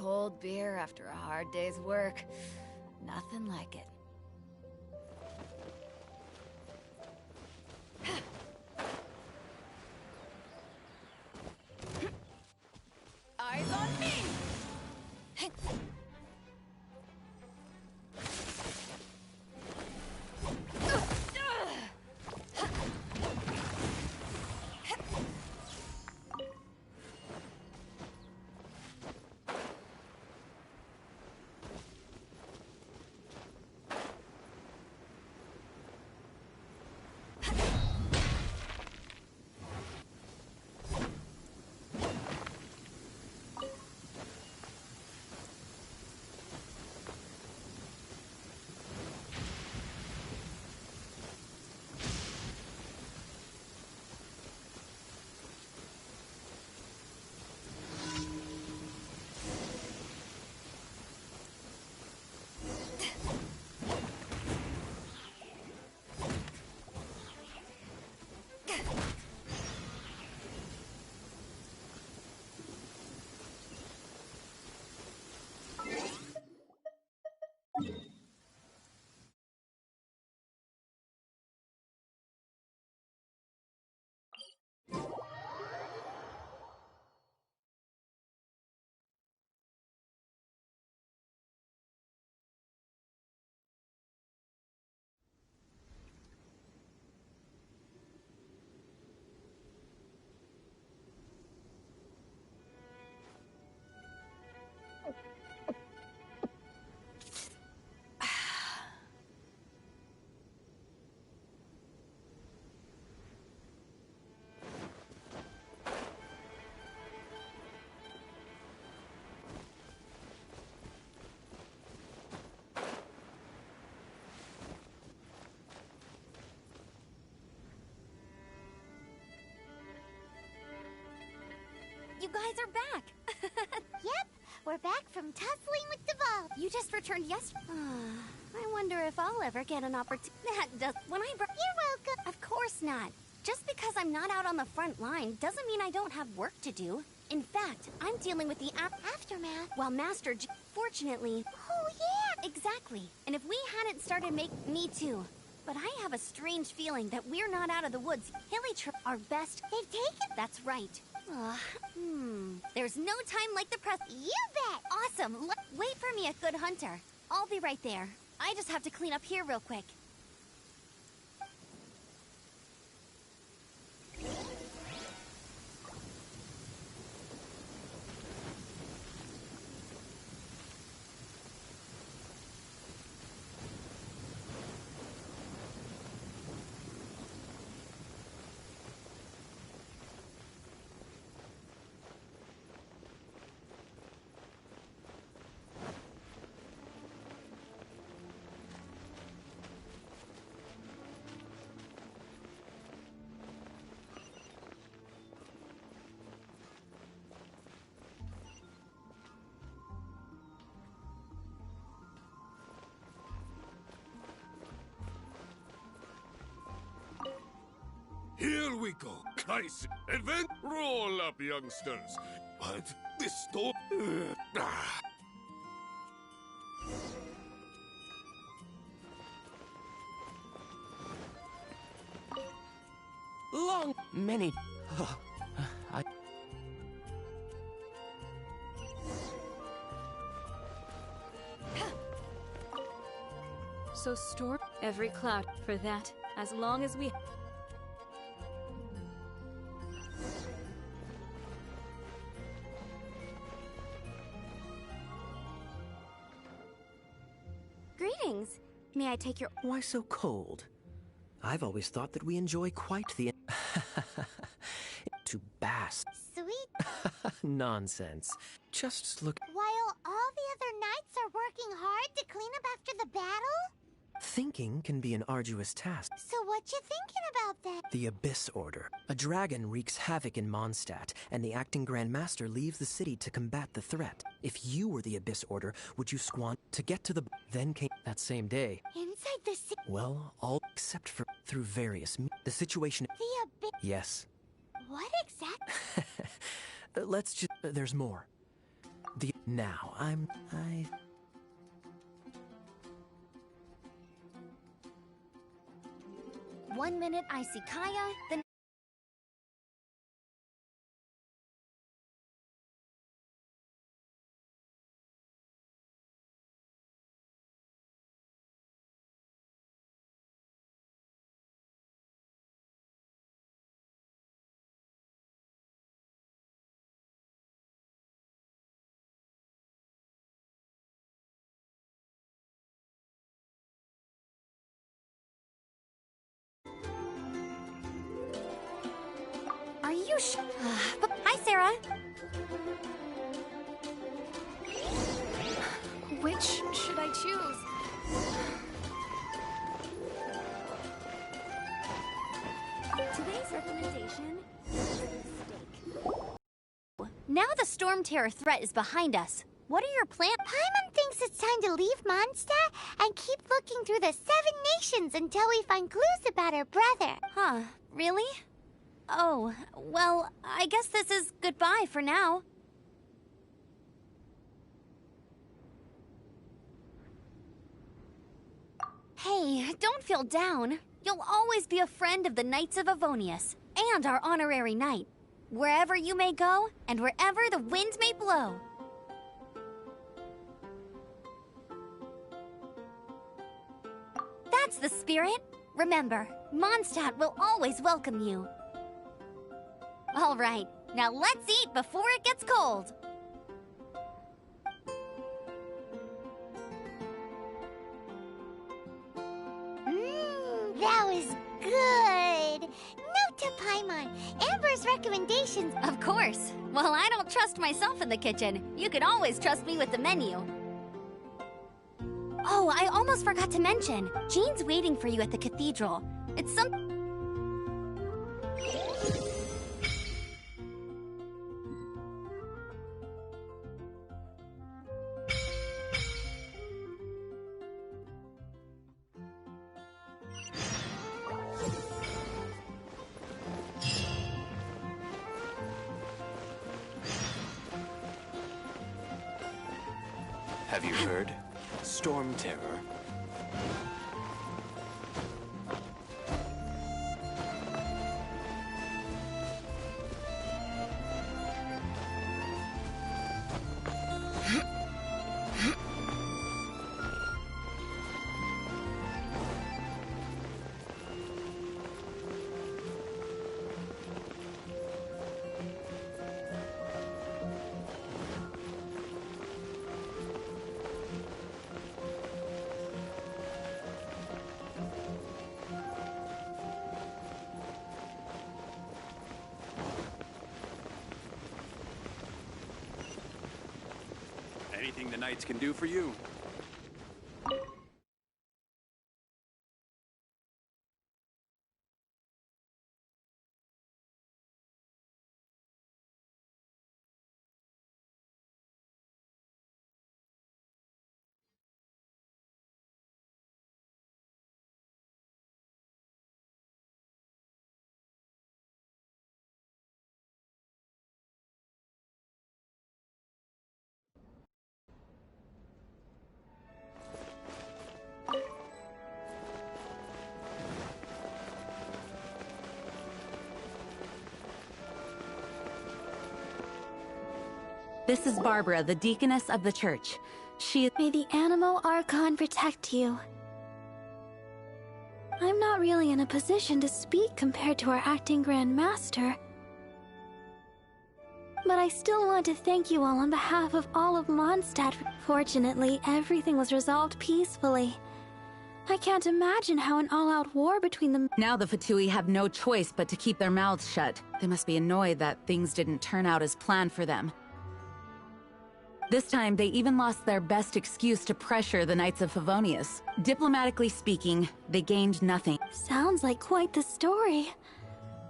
cold beer after a hard day's work. Nothing like it. Eyes on me! You guys are back! Yep, we're back from tussling with the ball. You just returned yesterday. I wonder if I'll ever get an opportunity. You're welcome. Of course not. Just because I'm not out on the front line doesn't mean I don't have work to do. In fact, I'm dealing with the aftermath. While Master fortunately... Oh, yeah! Exactly. And if we hadn't started Me too. But I have a strange feeling that we're not out of the woods. Our best... They've taken... That's right. There's no time like the press. You bet! Awesome! Wait for me at Good Hunter. I'll be right there. I just have to clean up here real quick. Here we go. Nice event. Roll up, youngsters. But this door... Many... So store every cloud for that, as long as we... Greetings. May I take your... Why so cold? I've always thought that we enjoy quite the... to bask. Sweet. Nonsense. Just look... While all the other knights are working hard to clean up after the battle? Thinking can be an arduous task. So what you thinking about that? The Abyss Order. A dragon wreaks havoc in Mondstadt, and the acting Grand Master leaves the city to combat the threat. If you were the Abyss Order, would you to get to the... Then came that same day. Inside the city? Well, all except for through various... The situation... The Abyss... Yes. What exactly? Let's just... there's more. Now, I... 1 minute I see Kaya, then... Are you Hi, Sarah. Which should I choose? Today's recommendation is a mistake. Now the storm terror threat is behind us. What are your plans? Paimon thinks it's time to leave Mondstadt and keep looking through the 7 nations until we find clues about her brother. Huh, really? Oh, well, I guess this is goodbye for now. Hey, don't feel down. You'll always be a friend of the Knights of Avonius, and our honorary knight. Wherever you may go, and wherever the wind may blow. That's the spirit. Remember, Mondstadt will always welcome you. All right, now let's eat before it gets cold. That was good. Note to Paimon, Amber's recommendations. Of course. Well, I don't trust myself in the kitchen. You can always trust me with the menu. Oh, I almost forgot to mention. Jean's waiting for you at the cathedral. It's some... Have you heard? Storm terror. Anything the Knights can do for you. This is Barbara, the deaconess of the church. May the Animal Archon protect you. I'm not really in a position to speak compared to our acting Grand Master. But I still want to thank you all on behalf of all of Mondstadt. Fortunately, everything was resolved peacefully. I can't imagine how an all-out war between them— Now the Fatui have no choice but to keep their mouths shut. They must be annoyed that things didn't turn out as planned for them. This time, they even lost their best excuse to pressure the Knights of Favonius. Diplomatically speaking, they gained nothing. Sounds like quite the story.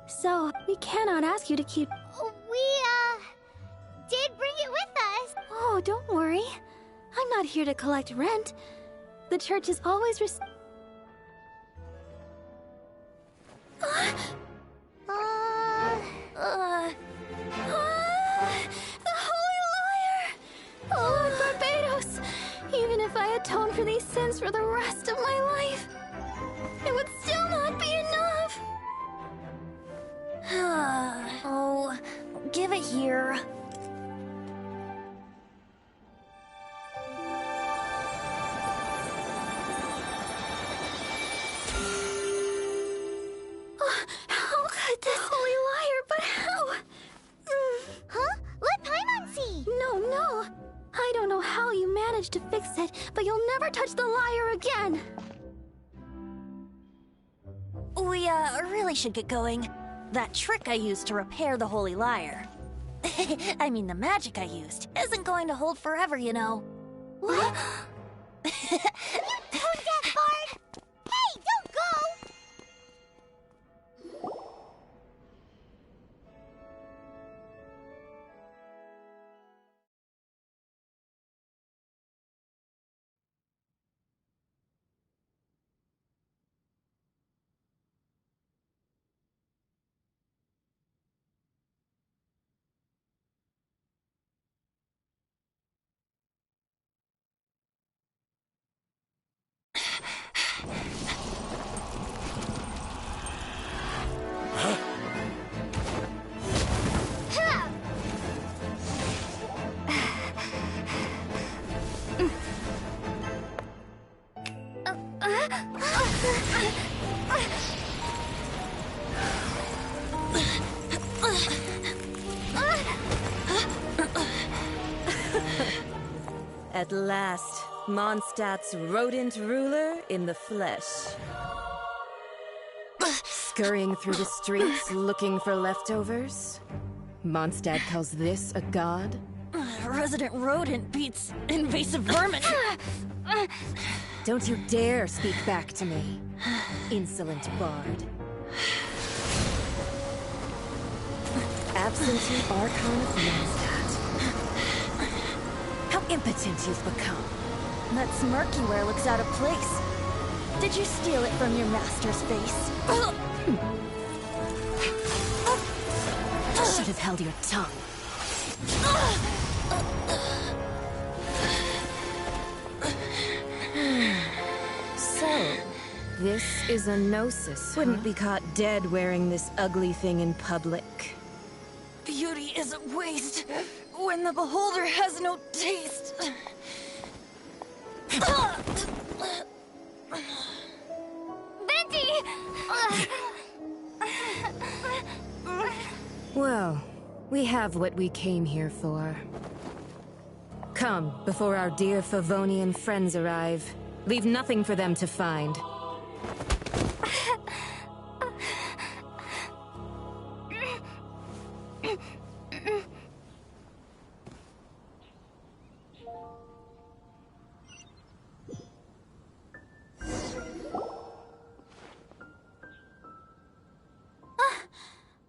So, we cannot ask you to keep— We, did bring it with us. Oh, don't worry. I'm not here to collect rent. The church is always The Holy Liar! leave it here. How could this holy liar, but how? Huh? Let Paimon see! No. I don't know how you managed to fix it, but you'll never touch the lyre again. We, really should get going. That trick I used to repair the holy lyre. I mean, the magic I used isn't going to hold forever, you know. What? Tone deaf, Bard! Hey, don't go! At last, Mondstadt's rodent ruler in the flesh. Scurrying through the streets looking for leftovers? Mondstadt calls this a god? Resident rodent beats invasive vermin. Don't you dare speak back to me, insolent bard. Absentee Archon of Mondstadt. How impotent you've become. That smirk you wear looks out of place. Did you steal it from your master's face? Should have held your tongue. So, this is a gnosis. Wouldn't be caught dead wearing this ugly thing in public. Beauty is a waste when the beholder has no taste. Venti! Well, we have what we came here for. Come, before our dear Favonian friends arrive. Leave nothing for them to find.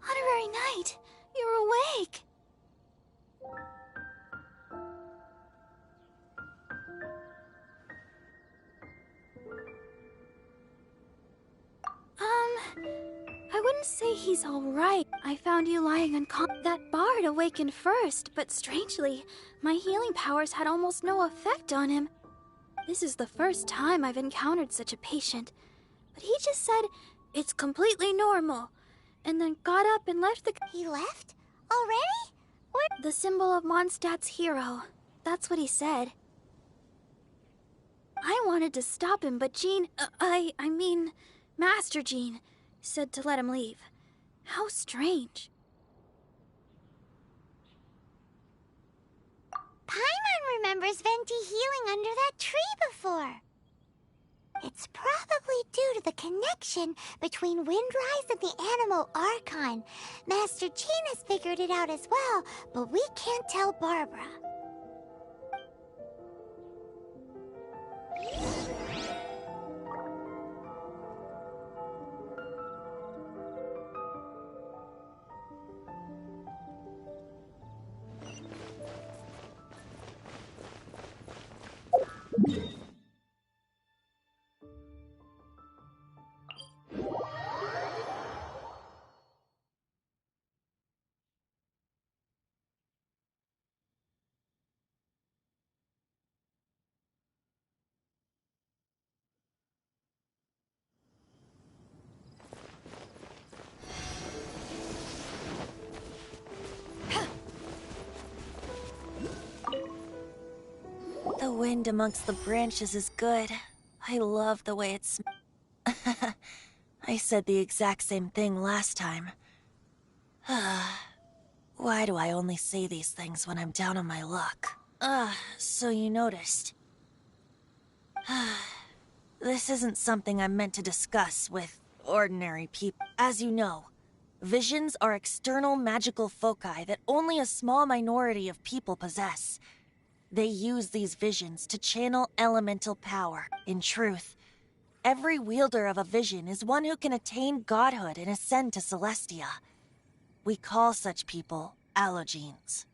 Honorary Knight, you're awake. I wouldn't say he's all right. I found you lying unconscious. That bard awakened first, but strangely, my healing powers had almost no effect on him. This is the first time I've encountered such a patient, but he just said it's completely normal, and then got up and left the... He left? Already? Where? The symbol of Mondstadt's hero. That's what he said. I wanted to stop him, but Jean... I mean, Master Jean said to let him leave. How strange. Paimon remembers Venti healing under that tree before. It's probably due to the connection between Windrise and the Animal Archon. Master Jean has figured it out as well, but we can't tell Barbara. wind amongst the branches is good. I love the way it smells. I said the exact same thing last time. Why do I only say these things when I'm down on my luck? So you noticed. This isn't something I'm meant to discuss with ordinary people. As you know, visions are external magical foci that only a small minority of people possess. They use these visions to channel elemental power. In truth, every wielder of a vision is one who can attain godhood and ascend to Celestia. We call such people allogenes.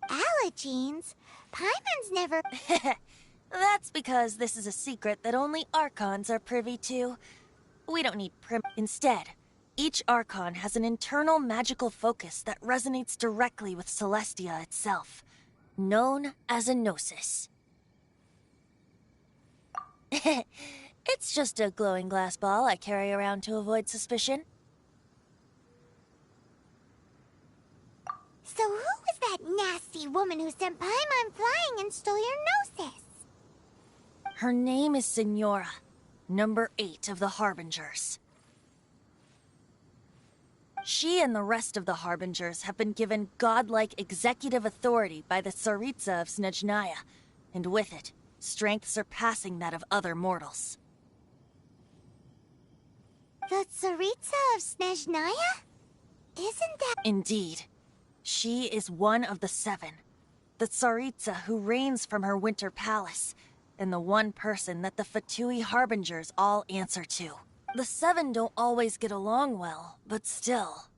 Allogenes? Paimon's never... That's because this is a secret that only Archons are privy to. We don't need Instead, each Archon has an internal magical focus that resonates directly with Celestia itself, known as a gnosis. It's just a glowing glass ball I carry around to avoid suspicion. So who was that nasty woman who sent Paimon flying and stole your gnosis? Her name is Senora, number 8 of the Harbingers. She and the rest of the Harbingers have been given godlike executive authority by the Tsaritsa of Snezhnaya, and with it, strength surpassing that of other mortals. The Tsaritsa of Snezhnaya? Isn't that... Indeed. She is one of the 7. The Tsaritsa who reigns from her winter palace, and the one person that the Fatui Harbingers all answer to. The 7 don't always get along well, but still.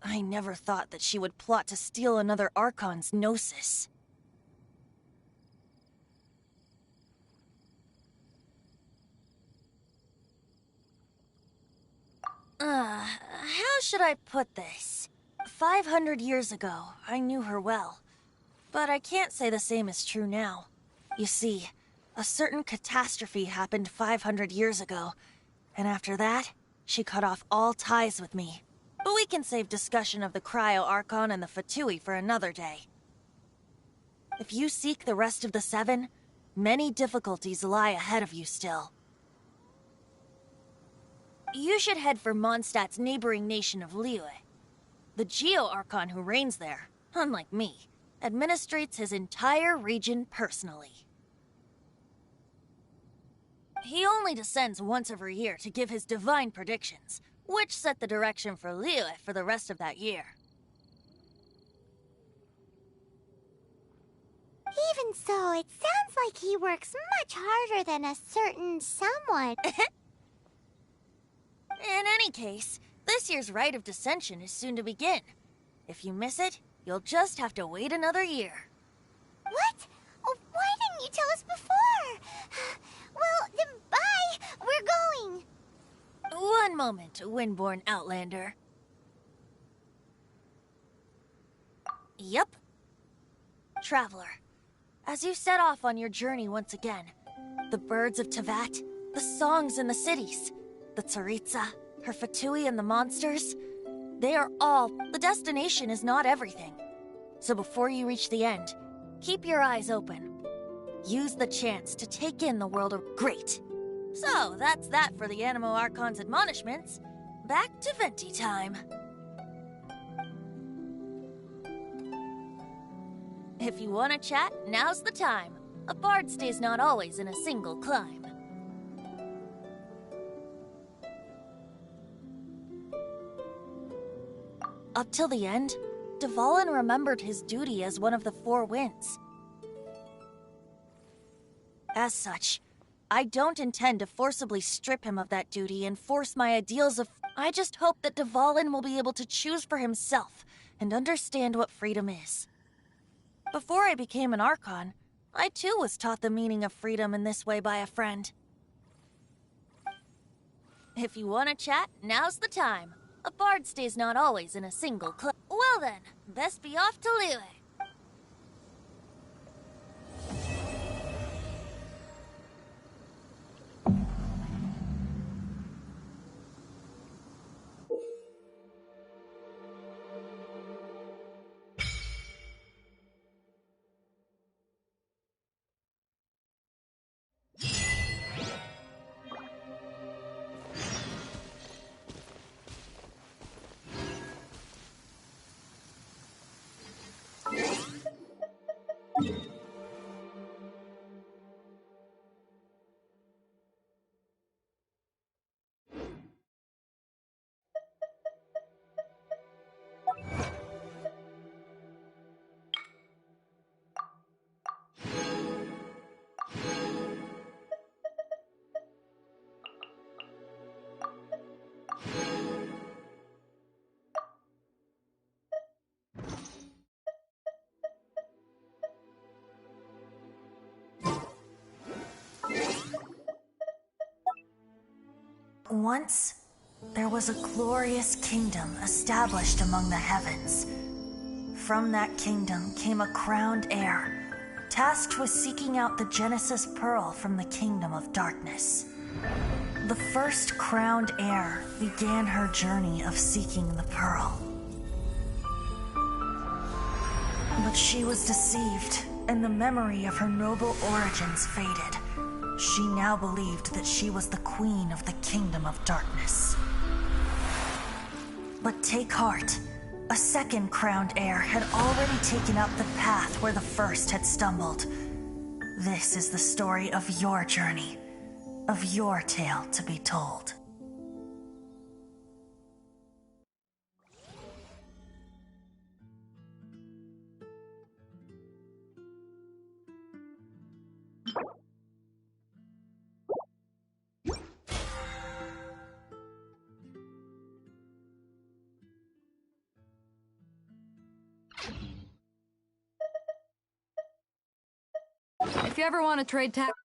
I never thought that she would plot to steal another Archon's gnosis. How should I put this? 500 years ago, I knew her well. But I can't say the same is true now. You see, a certain catastrophe happened 500 years ago, and after that, she cut off all ties with me. But we can save discussion of the Cryo Archon and the Fatui for another day. If you seek the rest of the 7, many difficulties lie ahead of you still. You should head for Mondstadt's neighboring nation of Liyue. The Geo-Archon who reigns there, unlike me, administrates his entire region personally. He only descends once every year to give his divine predictions, which set the direction for Liyue for the rest of that year. Even so, it sounds like he works much harder than a certain someone. In any case, this year's Rite of Descension is soon to begin. If you miss it, you'll just have to wait another year. What? Oh, why didn't you tell us before? Well, then bye! We're going! One moment, Windborn Outlander. Yup. Traveler, as you set off on your journey once again, the birds of Tevat, the songs in the cities, the Tsaritsa, her Fatui and the monsters, they are all... The destination is not everything. So before you reach the end, keep your eyes open. Use the chance to take in the world of... Great! So, that's that for the Animo Archon's admonishments. Back to Venti time. If you want to chat, now's the time. A bard stays not always in a single climb. Up till the end, Dvalin remembered his duty as one of the 4 winds. As such, I don't intend to forcibly strip him of that duty and force my ideals of... I just hope that Dvalin will be able to choose for himself and understand what freedom is. Before I became an Archon, I too was taught the meaning of freedom in this way by a friend. If you want to chat, now's the time. A bard stays not always in a single club. Well then, best be off to Liyue. Once, there was a glorious kingdom established among the heavens. From that kingdom came a crowned heir, tasked with seeking out the Genesis Pearl from the kingdom of darkness. The first crowned heir began her journey of seeking the pearl. But she was deceived, and the memory of her noble origins faded. She now believed that she was the queen of the kingdom of darkness. But take heart. A second crowned heir had already taken up the path where the first had stumbled. This is the story of your journey, of your tale to be told. If you ever want to trade tactics.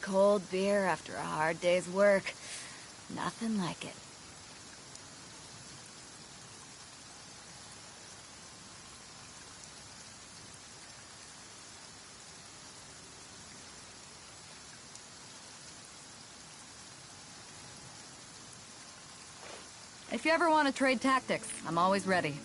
Cold beer after a hard day's work. Nothing like it. If you ever want to trade tactics, I'm always ready.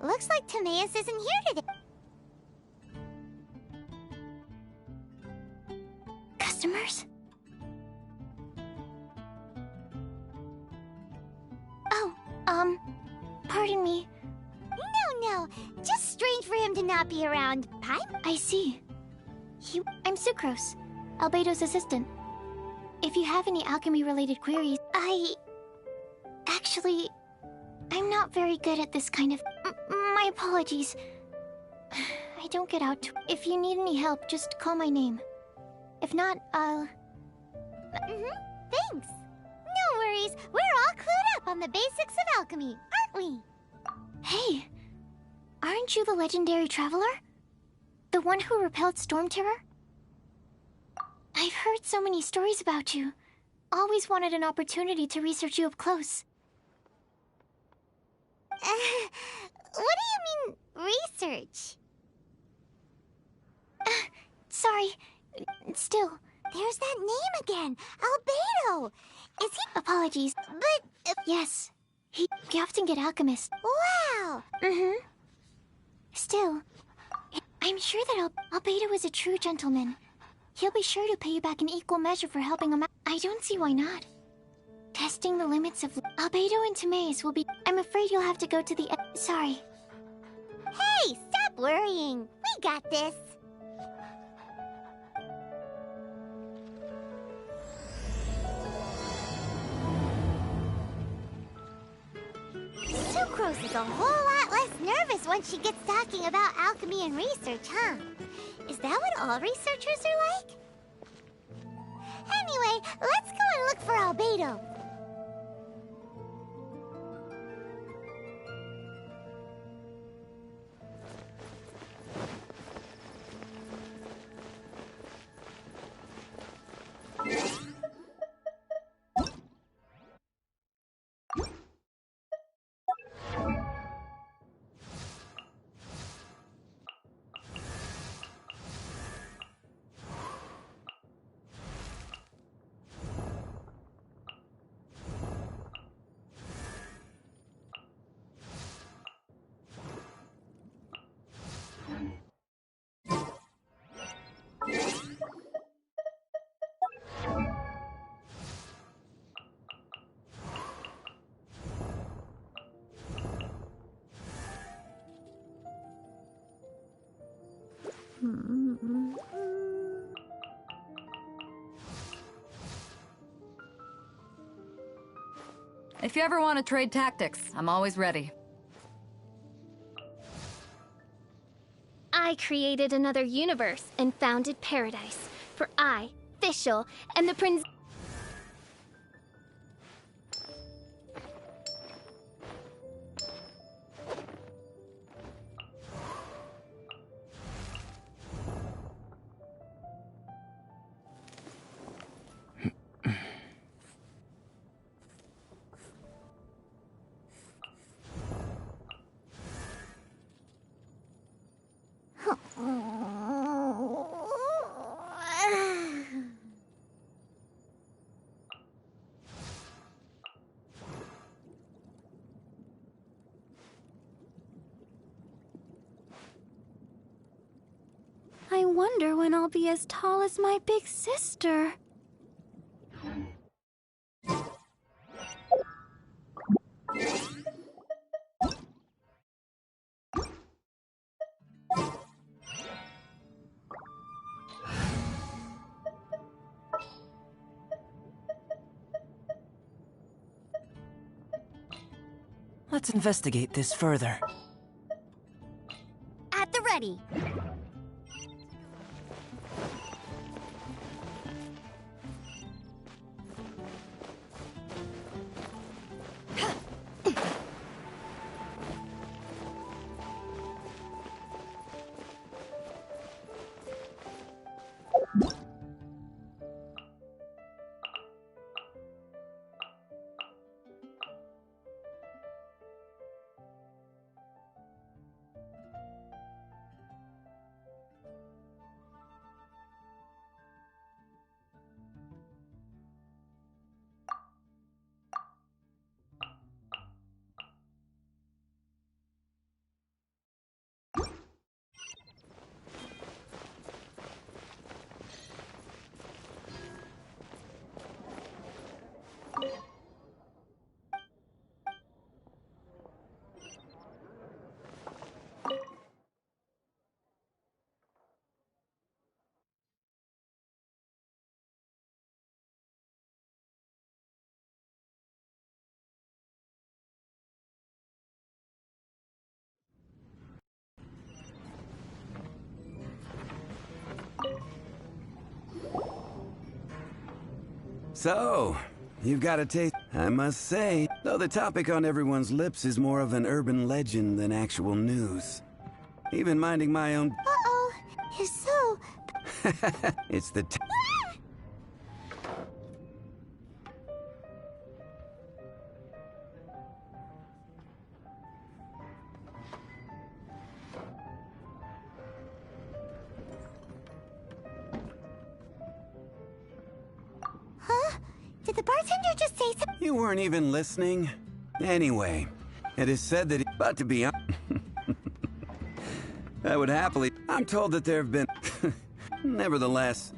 Looks like Timaeus isn't here today. Customers? Oh, pardon me. No, just strange for him to not be around. Hi? I see. I'm Sucrose, Albedo's assistant. If you have any alchemy-related queries, Actually, I'm not very good at this kind of... my apologies. I don't get out. If you need any help, just call my name. If not, I'll... Thanks. No worries. We're all clued up on the basics of alchemy, aren't we? Hey, aren't you the legendary traveler? The one who repelled Storm Terror? I've heard so many stories about you. Always wanted an opportunity to research you up close. What do you mean, research? Sorry. Still, there's that name again. Albedo! Is he... Apologies, but... Yes. We often get alchemists. Wow! Still, I'm sure that Albedo is a true gentleman. He'll be sure to pay you back in equal measure for helping him out. I don't see why not. Testing the limits of... Albedo and Timaeus will be... I'm afraid you'll have to go to the... Sorry. Hey, stop worrying. We got this. Sucrose is a whole lot less nervous when she gets talking about alchemy and research, huh? Is that what all researchers are like? Anyway, let's go and look for Albedo. If you ever want to trade tactics, I'm always ready. I created another universe and founded paradise. For I, Fischl, and the Prince... I wonder when I'll be as tall as my big sister. Let's investigate this further. At the ready. So, you've got a taste. I must say, though the topic on everyone's lips is more of an urban legend than actual news. Even minding my own... Uh-oh. If so... It's the... Huh? Did the bartender just say something? You weren't even listening. Anyway, it is said that... But to be honest... I would happily... I'm told that there have been... Nevertheless...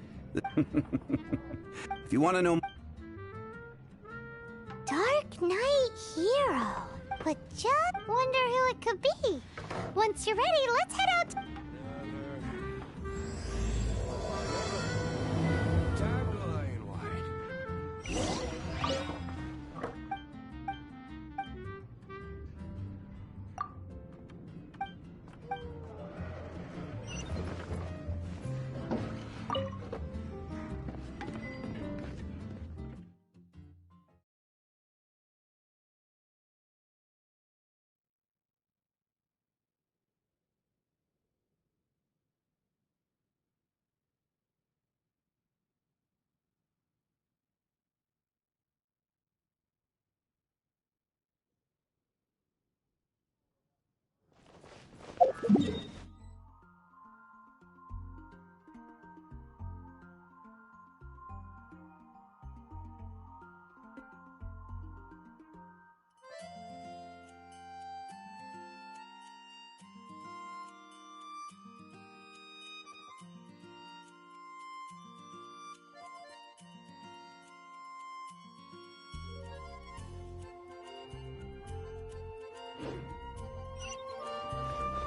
If you want to know... Dark Knight Hero. But just wonder who it could be. Once you're ready, let's head out. Tagline wide.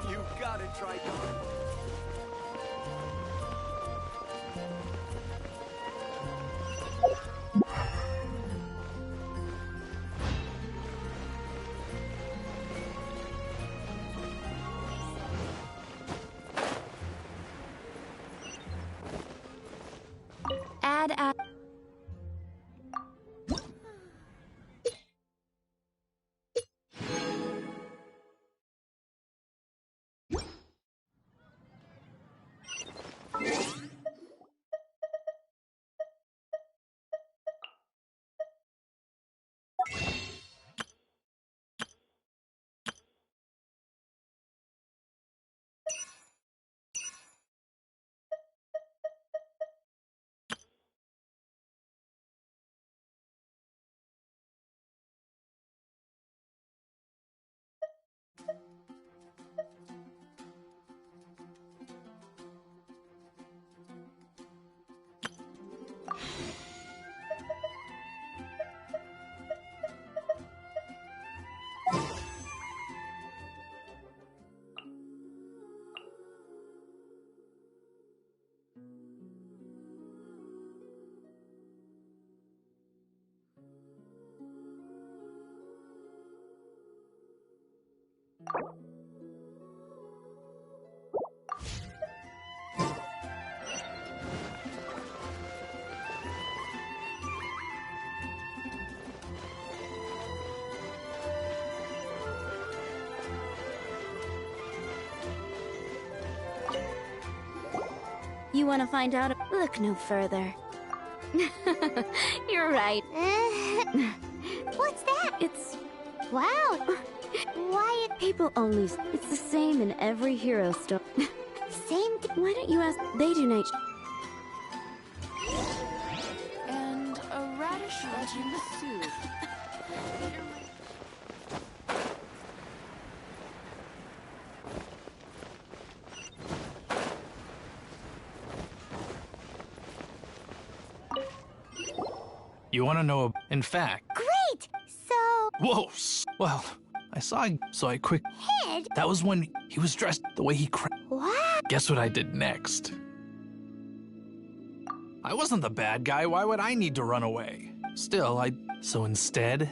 You got it, Trigon. Add. You want to find out? Look no further. You're right. What's that? It's... Wow. Why? People only... It's the same in every hero story. Same... Why don't you ask... They do night... And a radish legend soup. You want to know? In fact. Great. So. Whoa. Well, I saw. So I quick. Head. That was when he was dressed the way he. What? Guess what I did next? I wasn't the bad guy. Why would I need to run away? Still, So instead,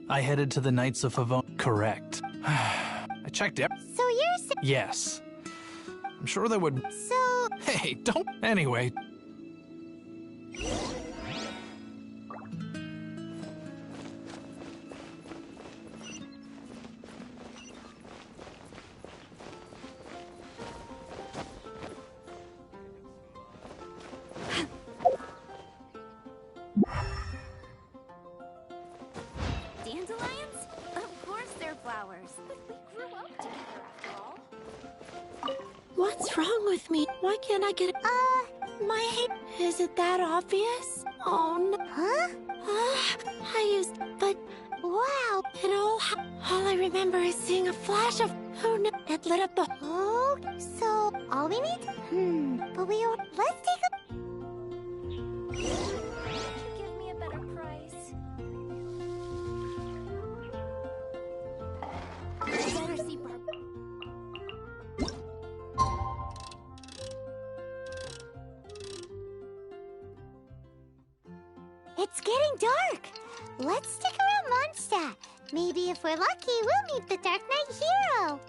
I headed to the Knights of Favon. Correct. I checked it. So you're saying... Yes. I'm sure they would... So... Hey, don't... Anyway. with me. Why can't I get my is it that obvious? Oh no. Huh? I used, but wow, all I remember is seeing a flash of who knew that lit up the. Oh, so all we need? But we all let's take a. Give me a better price. Better see Barb. It's getting dark. Let's stick around Mondstadt. Maybe if we're lucky, we'll meet the Dark Knight Hero.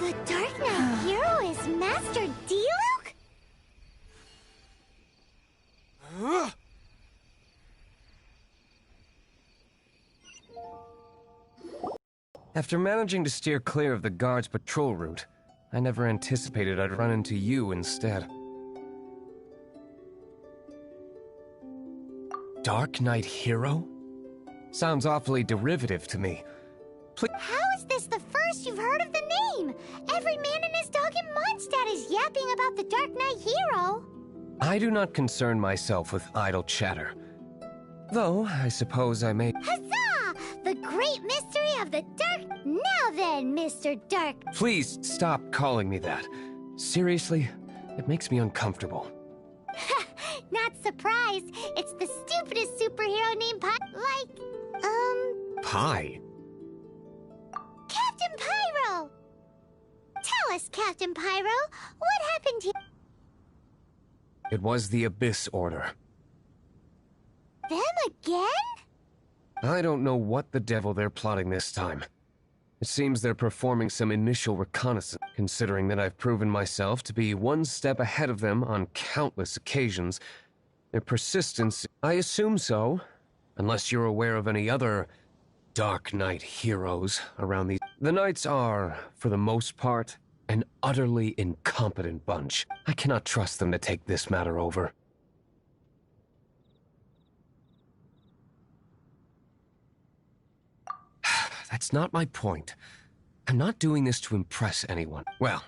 The Dark Knight Hero is Master Diluc? After managing to steer clear of the guard's patrol route, I never anticipated I'd run into you instead. Dark Knight Hero? Sounds awfully derivative to me. How is this the first you've heard of the name? Every man and his dog in Mondstadt is yapping about the Dark Knight Hero. I do not concern myself with idle chatter. Though, I suppose I may— Huzzah! The great mystery of the Dark... Now then, Mr. Dark... Please stop calling me that. Seriously, it makes me uncomfortable. Not surprised. It's the stupidest superhero named Pie? Captain Pyro! Tell us, Captain Pyro, what happened to... It was the Abyss Order. Them again? I don't know what the devil they're plotting this time. It seems they're performing some initial reconnaissance, considering that I've proven myself to be one step ahead of them on countless occasions. Their persistence— I assume so, unless you're aware of any other Dark Knight heroes around these— The Knights are, for the most part, an utterly incompetent bunch. I cannot trust them to take this matter over. That's not my point. I'm not doing this to impress anyone. Well,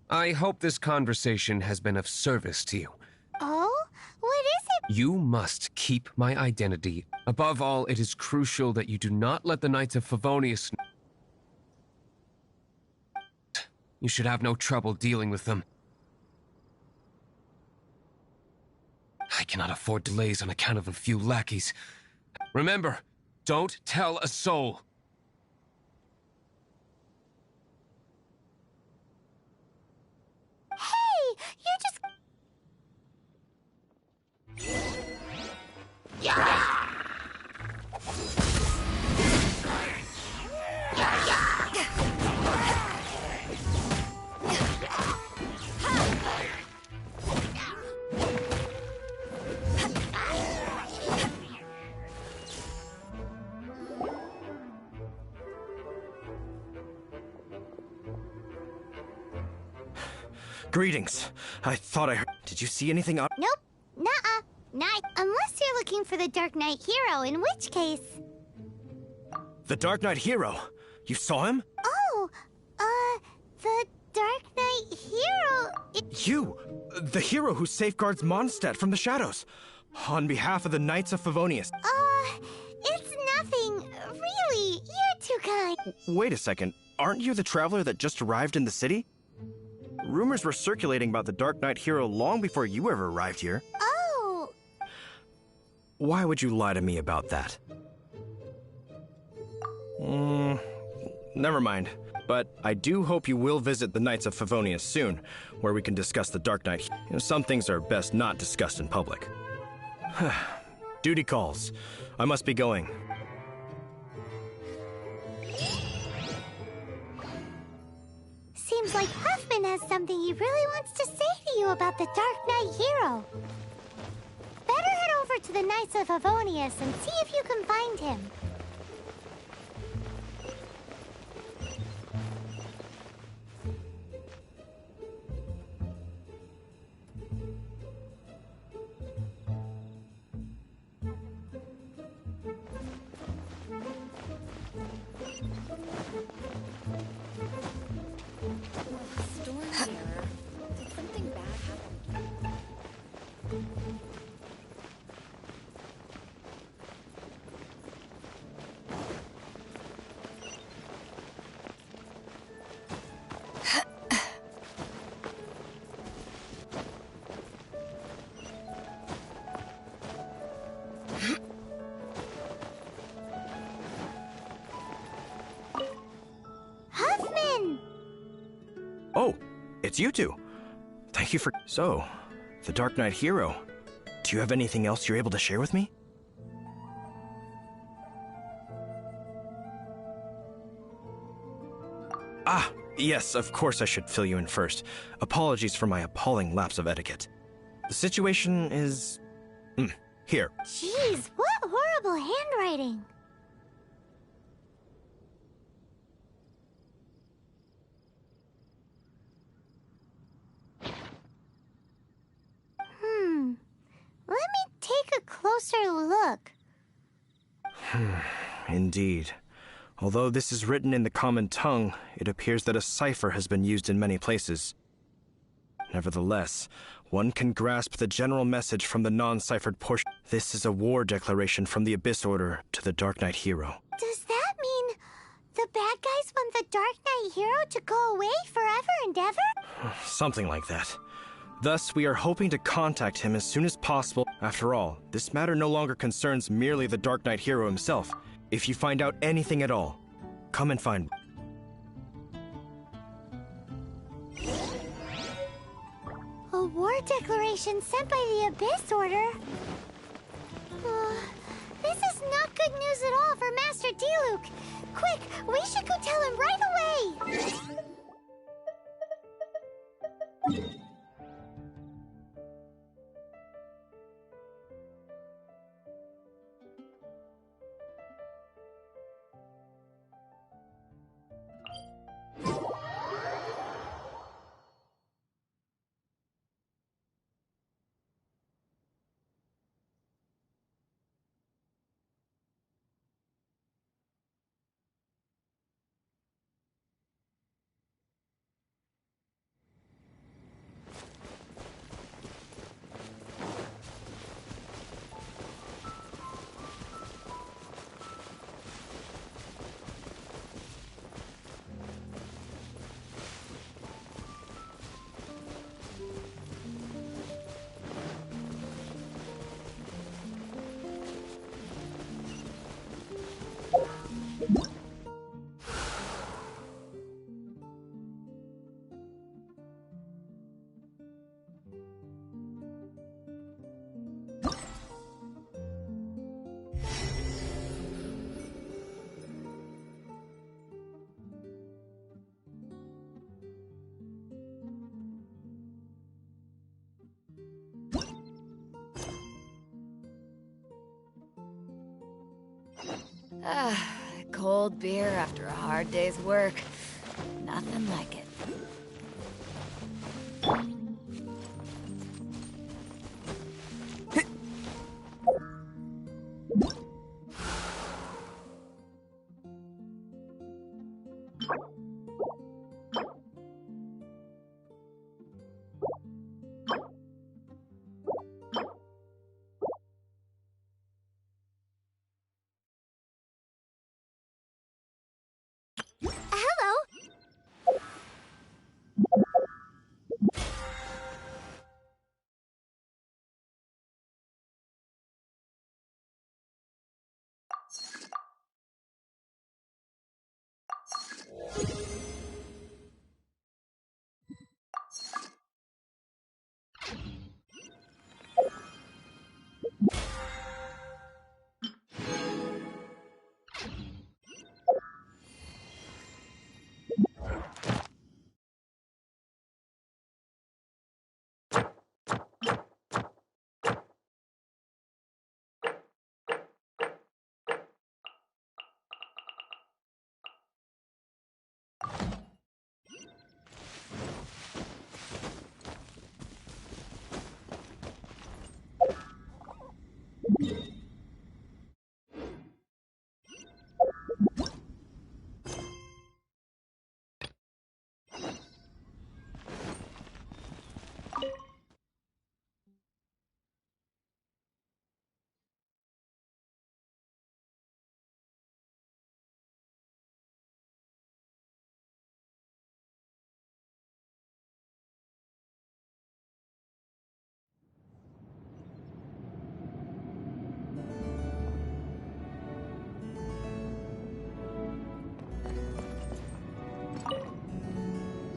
I hope this conversation has been of service to you. Oh? What is it? You must keep my identity. Above all, it is crucial that you do not let the Knights of Favonius— You should have no trouble dealing with them. I cannot afford delays on account of a few lackeys. Remember, don't tell a soul. Hey, you just... Greetings. I thought I heard— Did you see anything out— Nope. Nuh-uh. Not unless you're looking for the Dark Knight Hero, in which case... The Dark Knight Hero? You saw him? Oh, the Dark Knight Hero... You! The hero who safeguards Mondstadt from the shadows. On behalf of the Knights of Favonius. It's nothing. Really, you're too kind. Wait a second. Aren't you the traveler that just arrived in the city? Rumors were circulating about the Dark Knight hero long before you ever arrived here. Oh! Why would you lie to me about that? Never mind. But I do hope you will visit the Knights of Favonius soon, where we can discuss the Dark Knight. Some things are best not discussed in public. Duty calls. I must be going. Seems like Huffman has something he really wants to say to you about the Dark Knight hero. Better head over to the Knights of Favonius and see if you can find him. Oh, it's you two. Thank you for... So, the Dark Knight hero. Do you have anything else you're able to share with me? Ah, yes, of course I should fill you in first. Apologies for my appalling lapse of etiquette. The situation is... here. Jeez, what horrible handwriting. Let me take a closer look. Indeed. Although this is written in the common tongue, it appears that a cipher has been used in many places. Nevertheless, one can grasp the general message from the non-ciphered portion. This is a war declaration from the Abyss Order to the Dark Knight hero. Does that mean the bad guys want the Dark Knight hero to go away forever and ever? Something like that. Thus, we are hoping to contact him as soon as possible. After all, this matter no longer concerns merely the Dark Knight hero himself. If you find out anything at all, come and find me. A war declaration sent by the Abyss Order? This is not good news at all for Master Diluc. Quick, we should go tell him right away! Cold beer after a hard day's work. Nothing like it.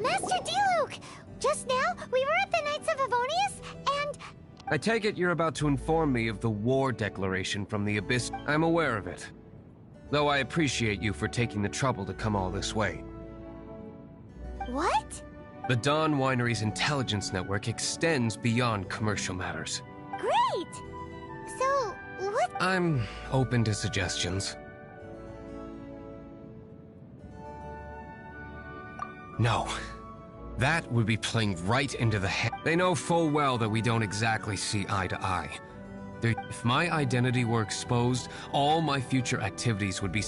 Master Diluc! Just now, we were at the Knights of Avonius, and... I take it you're about to inform me of the war declaration from the Abyss. I'm aware of it. Though I appreciate you for taking the trouble to come all this way. What? The Dawn Winery's intelligence network extends beyond commercial matters. Great! So, what... I'm open to suggestions. No. That would be playing right into the head. They know full well that we don't exactly see eye to eye. If my identity were exposed, all my future activities would be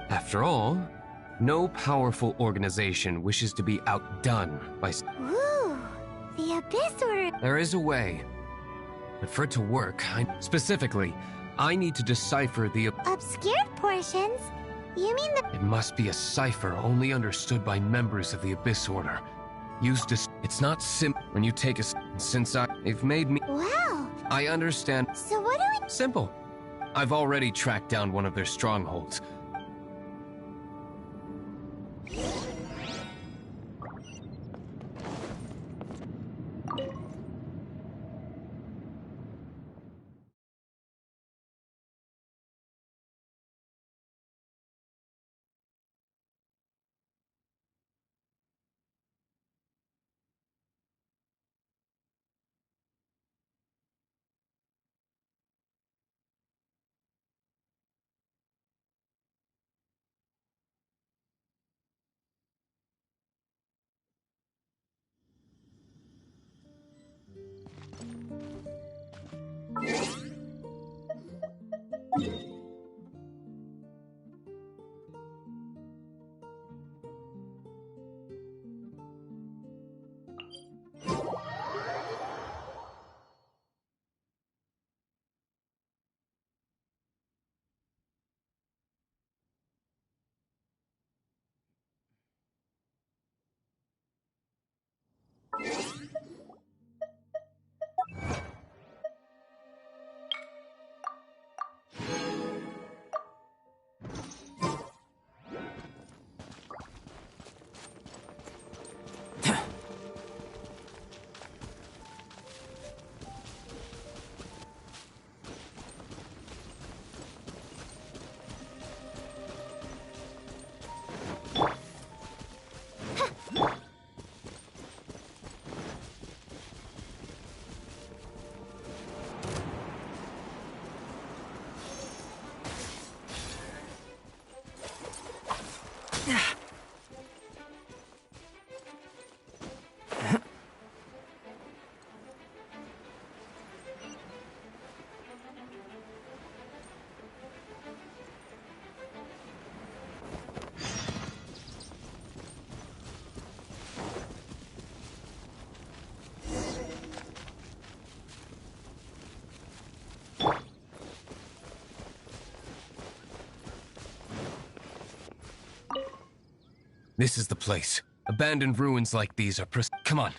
After all, no powerful organization wishes to be outdone by... Ooh, the Abyss Order... There is a way. But for it to work, Specifically, I need to decipher the... Obscured portions? You mean the... It must be a cipher only understood by members of the Abyss Order. Used to... It's not when you take a... Since they've made me... Wow! I understand. So what do we... Simple. I've already tracked down one of their strongholds. This is the place. Abandoned ruins like these are Come on.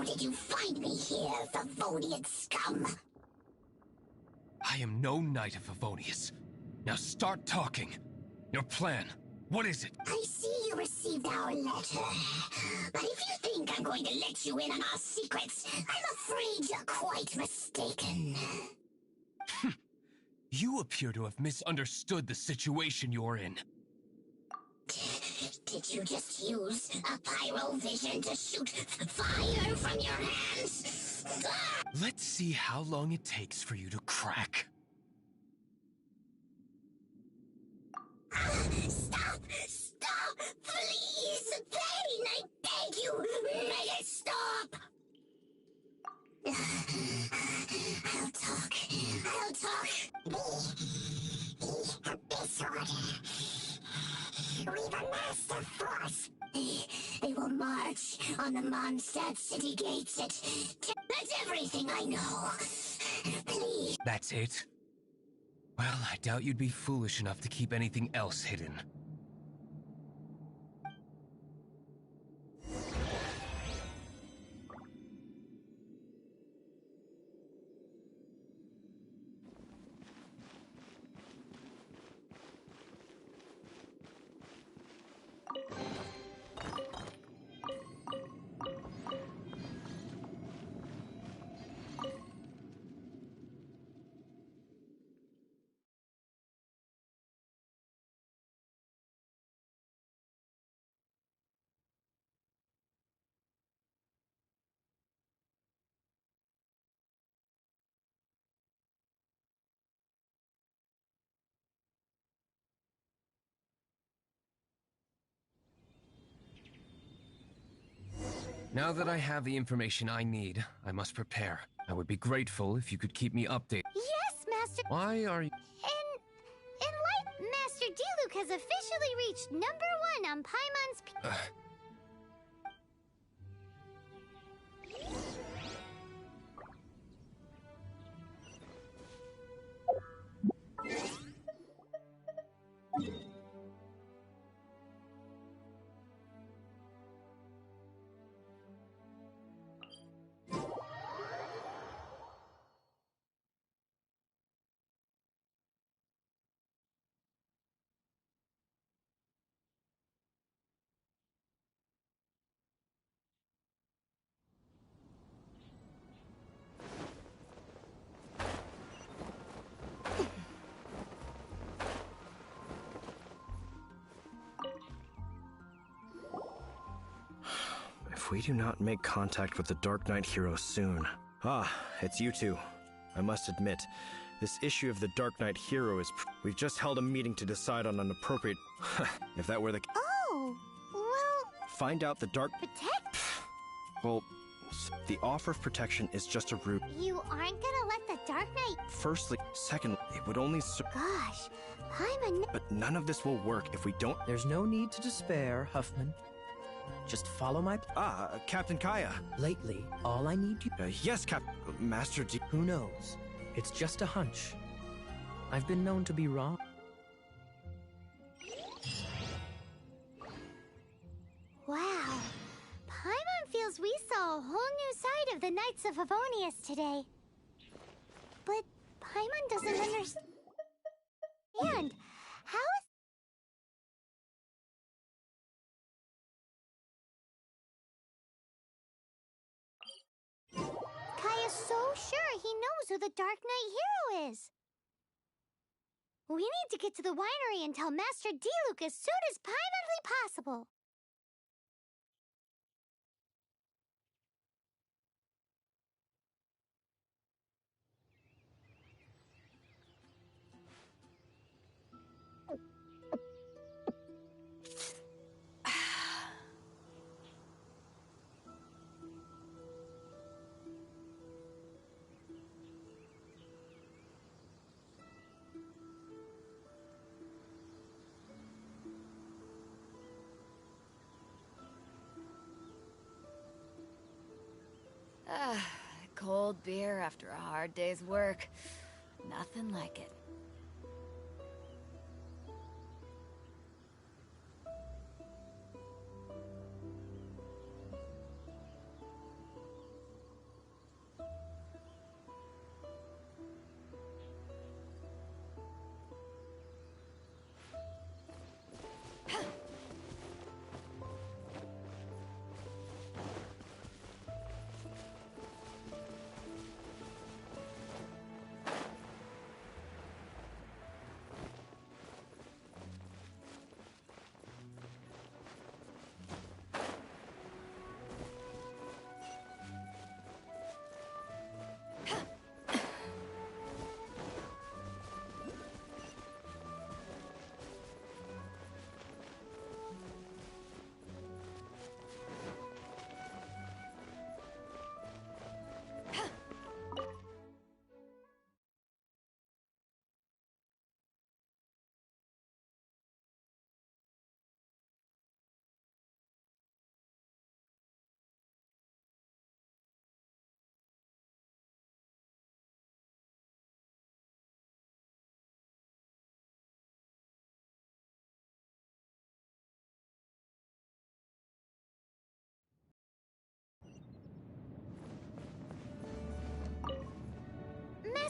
did you find me here, Favonian scum? I am no knight of Favonius. Now start talking. Your plan. What is it? I see you received our letter. But if you think I'm going to let you in on our secrets, I'm afraid you're quite mistaken. You appear to have misunderstood the situation you're in. Did you just use a pyrovision to shoot fire from your hands? Let's see how long it takes for you to crack. Stop! Stop! Please! Pain! I beg you! Make it stop! I'll talk. I'll talk. The Abyss Order. We've amassed a force. They will march on the Mondstadt city gates That's everything I know. Please. That's it? Well, I doubt you'd be foolish enough to keep anything else hidden. Now that I have the information I need, I must prepare. I would be grateful if you could keep me updated. Yes, Master. Why are you... In light, Master Diluc has officially reached #1 on Paimon's... If we do not make contact with the Dark Knight hero soon... Ah, it's you two. I must admit, this issue of the Dark Knight hero is... We've just held a meeting to decide on an appropriate... If that were the... Oh, well... Find out the Dark... Protect? Well, the offer of protection is just a route. You aren't gonna let the Dark Knight... Firstly, second, it would only... Gosh, Paimon... But none of this will work if we don't... There's no need to despair, Huffman. Just follow my... Captain Kaya. Lately, all I need you... Yes, Master D... Who knows? It's just a hunch. I've been known to be wrong. Wow. Paimon feels we saw a whole new side of the Knights of Favonius today. But Paimon doesn't understand. How is... Kaya's so sure he knows who the Dark Knight hero is. We need to get to the winery and tell Master Diluc as soon as humanly possible. Cold beer after a hard day's work. Nothing like it.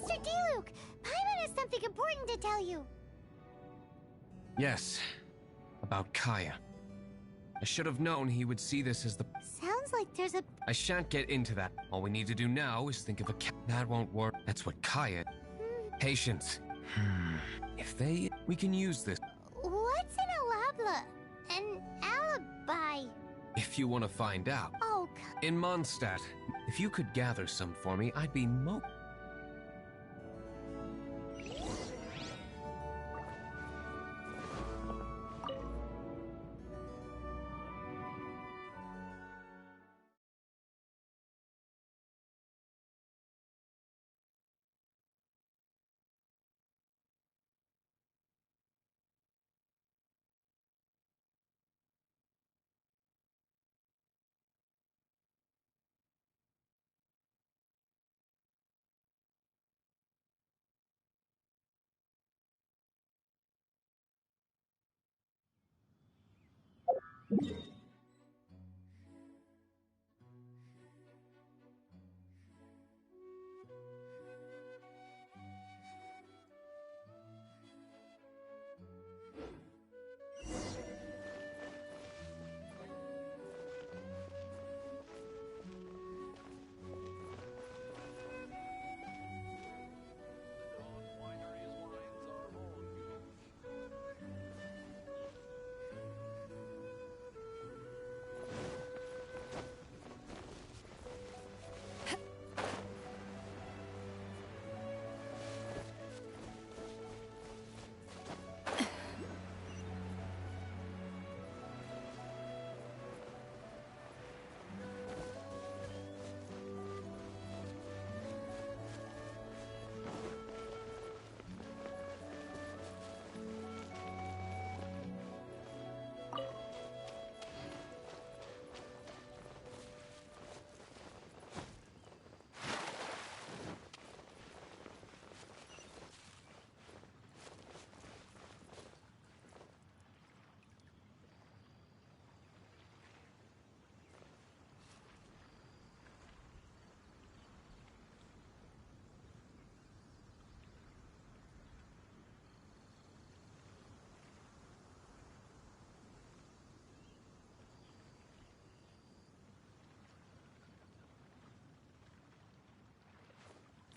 Mr. Diluc! Paimon has something important to tell you. Yes, about Kaya. I should have known he would see this as the... Sounds like there's a... I shan't get into that. All we need to do now is think of a That won't work. That's what Kaya... Patience. If they... We can use this. What's an alabla? An alibi? If you want to find out. Oh, In Mondstadt, if you could gather some for me, I'd be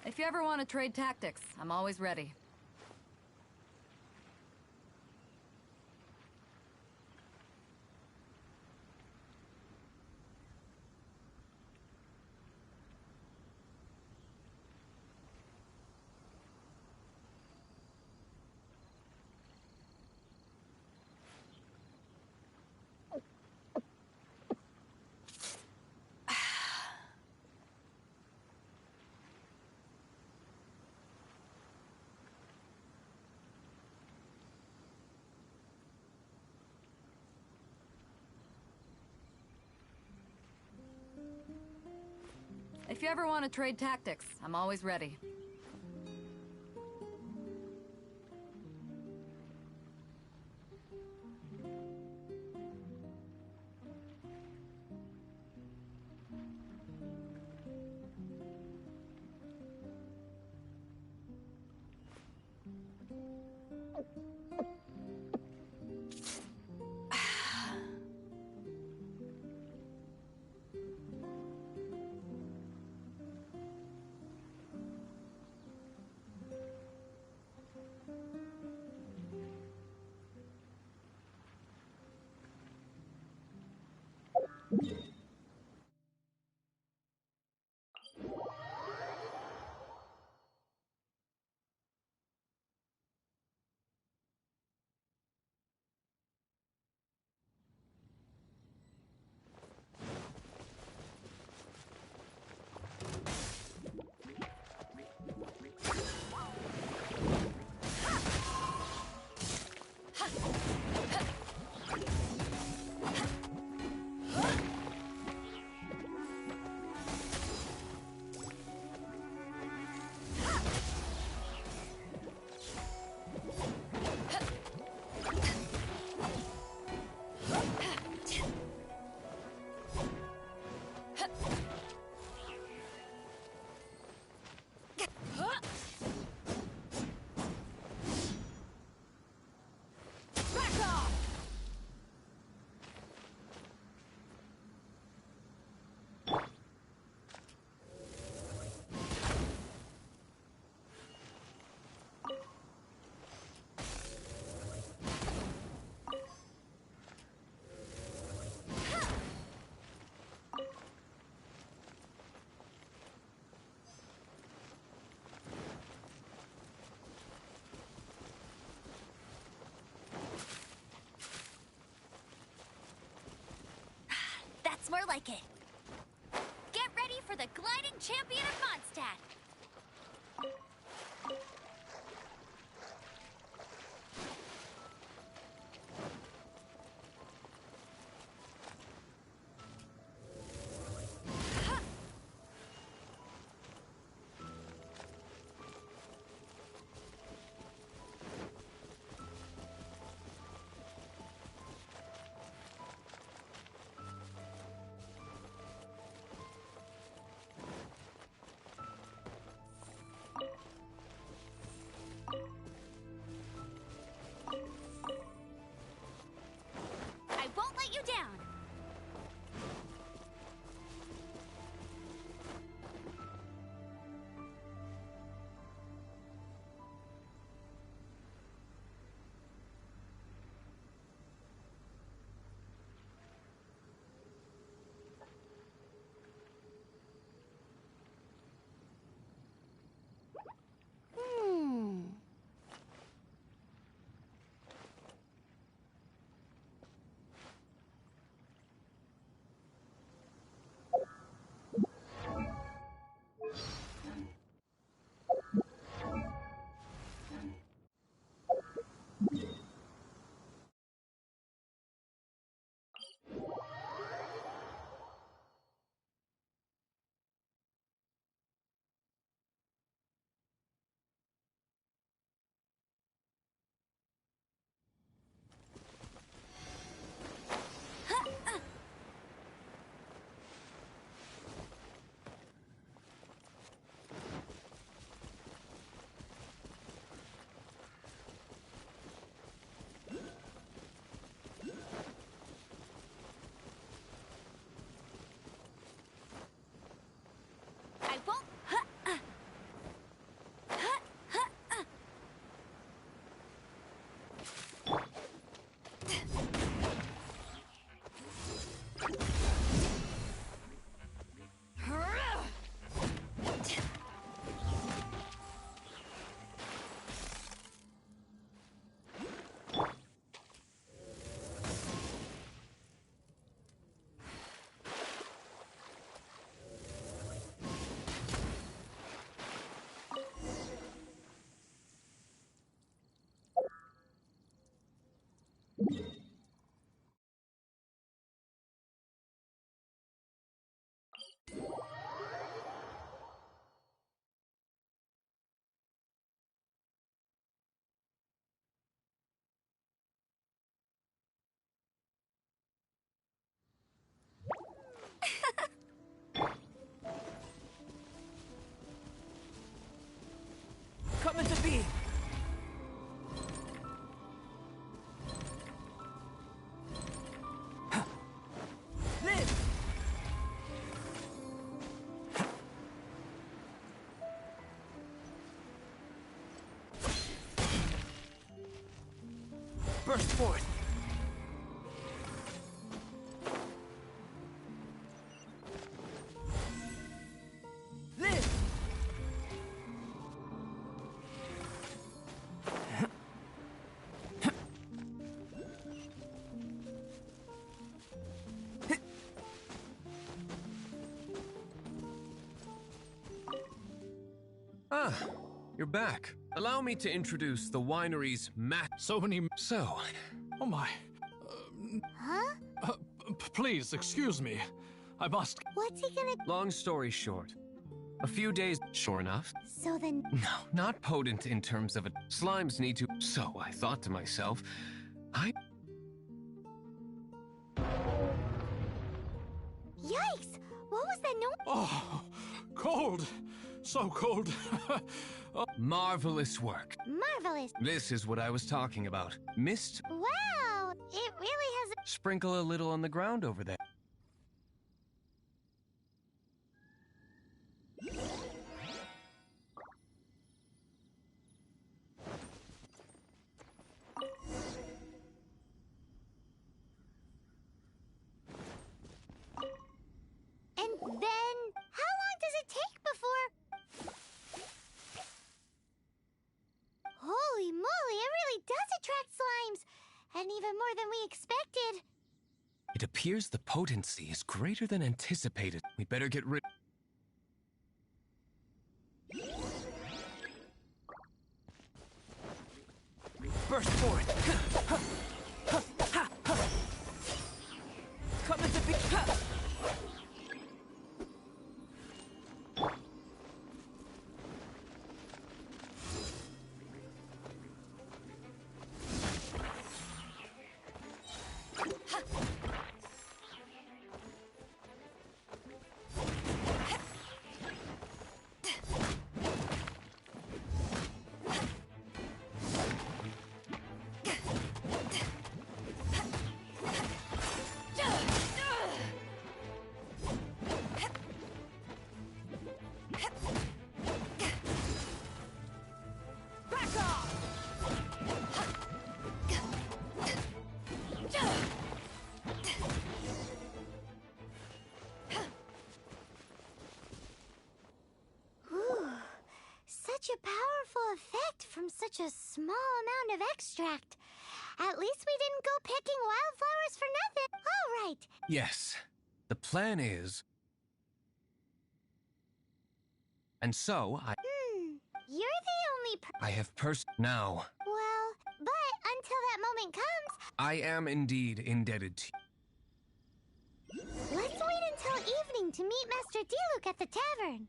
If you ever want to trade tactics, I'm always ready. If you ever want to trade tactics, I'm always ready. more like it. Get ready for the gliding champion of Mondstadt. I won't let you down. I won't. Coming to be. Live. Burst forth. Live. Ah, you're back. Allow me to introduce the winery's So many. So. Oh my. Huh? Please, excuse me. I must. What's he gonna... Long story short. A few days, sure enough. So then... No, not potent in terms of it. Slimes need to. So I thought to myself, Yikes! What was that noise? Oh, cold. So cold. Oh, marvelous work. Marvelous. This is what I was talking about. Mist, Wow! It really has... sprinkle a little on the ground over there. And then... How long does it take before... Holy moly, it really does attract slimes! And even more than we expected. It appears the potency is greater than anticipated. We better get rid. Burst forth! Come into be. Such a powerful effect from such a small amount of extract. At least we didn't go picking wildflowers for nothing. All right. Yes. The plan is... And so, You're the only I have now. Well, but until that moment comes, I am indeed indebted to let's wait until evening to meet Master Diluc at the tavern.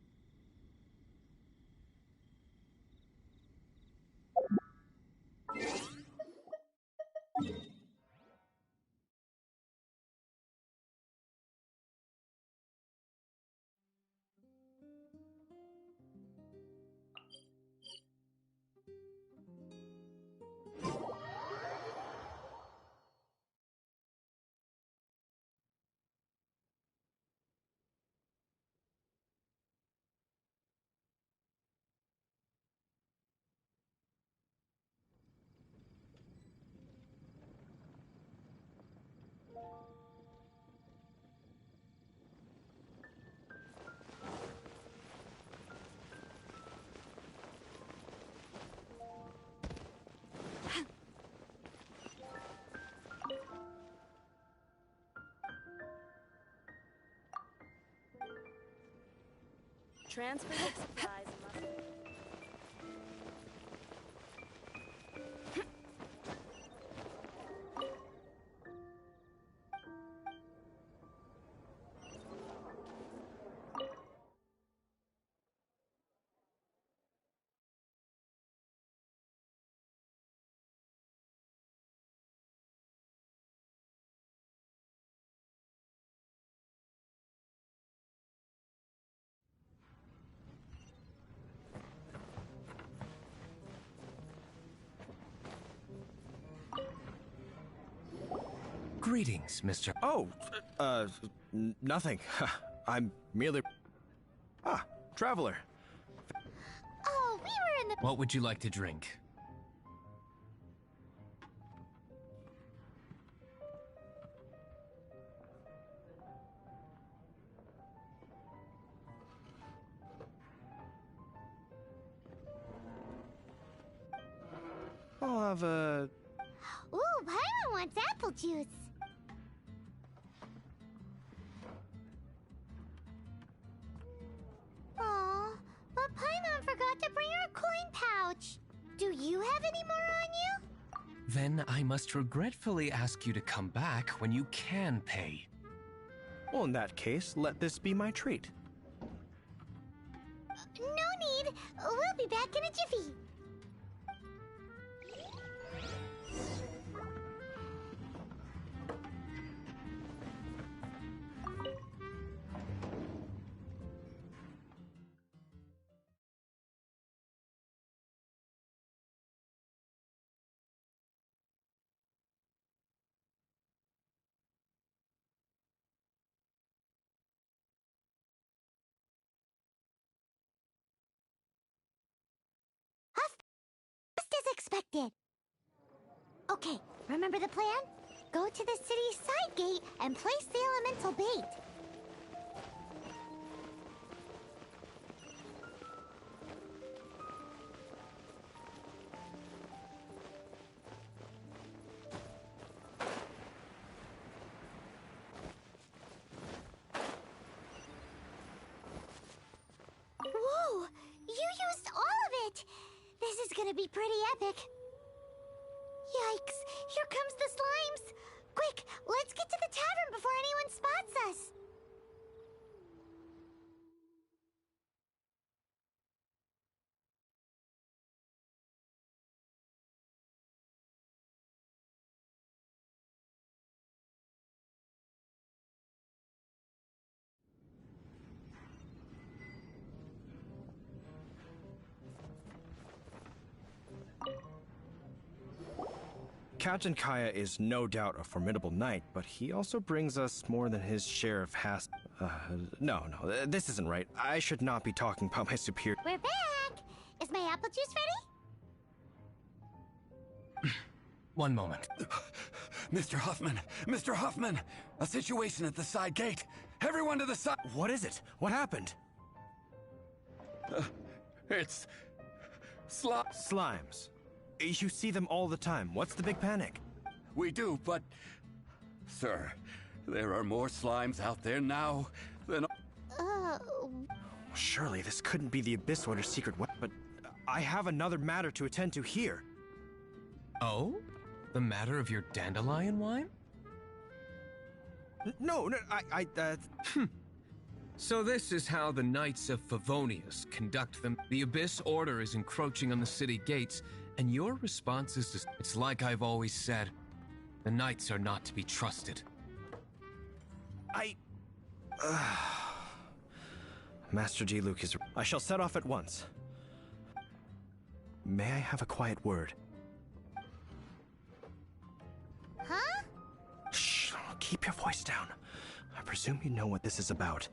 Transfer your supplies and Greetings, Mr. Oh, nothing. I'm merely... Ah, traveler. Oh, we were in the... What would you like to drink? I'll have a... Ooh, Paimon wants apple juice. Aw, but Paimon forgot to bring her coin pouch. Do you have any more on you? Then I must regretfully ask you to come back when you can pay. Well, in that case, let this be my treat. No need. We'll be back in a jiffy. Just as expected. Okay, remember the plan? Go to the city's side gate and place the elemental bait. is gonna be pretty epic. Yikes, here comes the slimes. Quick, let's get to the tavern before anyone spots us. Captain Kaya is no doubt a formidable knight, but he also brings us more than his share of no, this isn't right. I should not be talking about my superior. We're back! Is my apple juice ready? One moment. Mr. Huffman! Mr. Huffman! A situation at the side gate! Everyone to the side! What is it? What happened? It's... Slimes. You see them all the time. What's the big panic? We do, but... Sir, there are more slimes out there now than... Surely this couldn't be the Abyss Order's secret weapon, but I have another matter to attend to here. Oh? The matter of your dandelion wine? No, So this is how the Knights of Favonius conduct them. The Abyss Order is encroaching on the city gates, and your response is to... It's like I've always said. The Knights are not to be trusted. Master G. Luke is... I shall set off at once. May I have a quiet word? Huh? Shh, keep your voice down. I presume you know what this is about.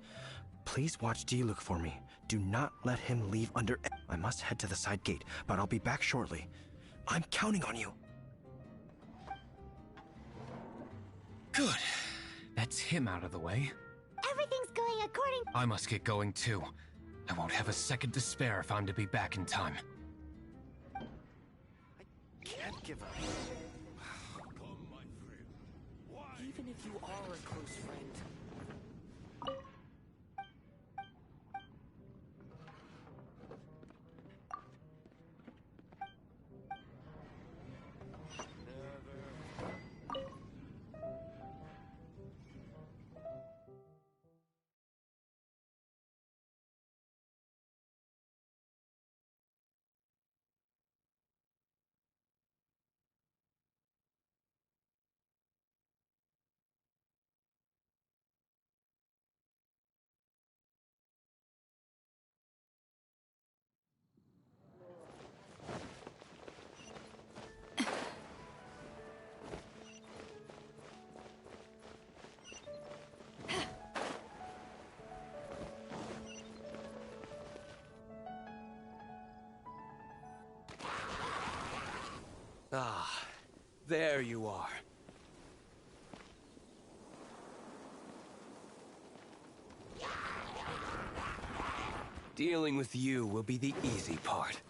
Please watch D. Luke for me. Do not let him leave under... I must head to the side gate, but I'll be back shortly. I'm counting on you. Good. That's him out of the way. Everything's going according... I must get going too. I won't have a second to spare if I'm to be back in time. I can't give up. Come, my friend. Why? Even if you are a close friend... Ah, there you are. Dealing with you will be the easy part.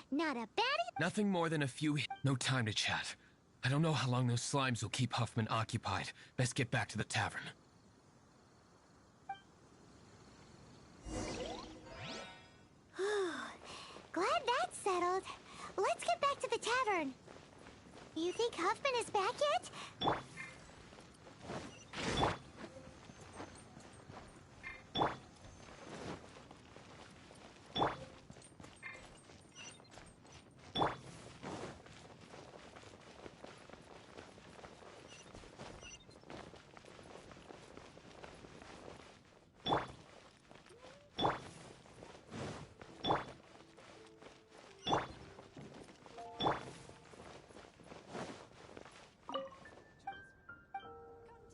Not a baddie. Nothing more than a few. No time to chat. I don't know how long those slimes will keep Huffman occupied. Best get back to the tavern. Glad that's settled. Let's get back to the tavern. You think Huffman is back yet?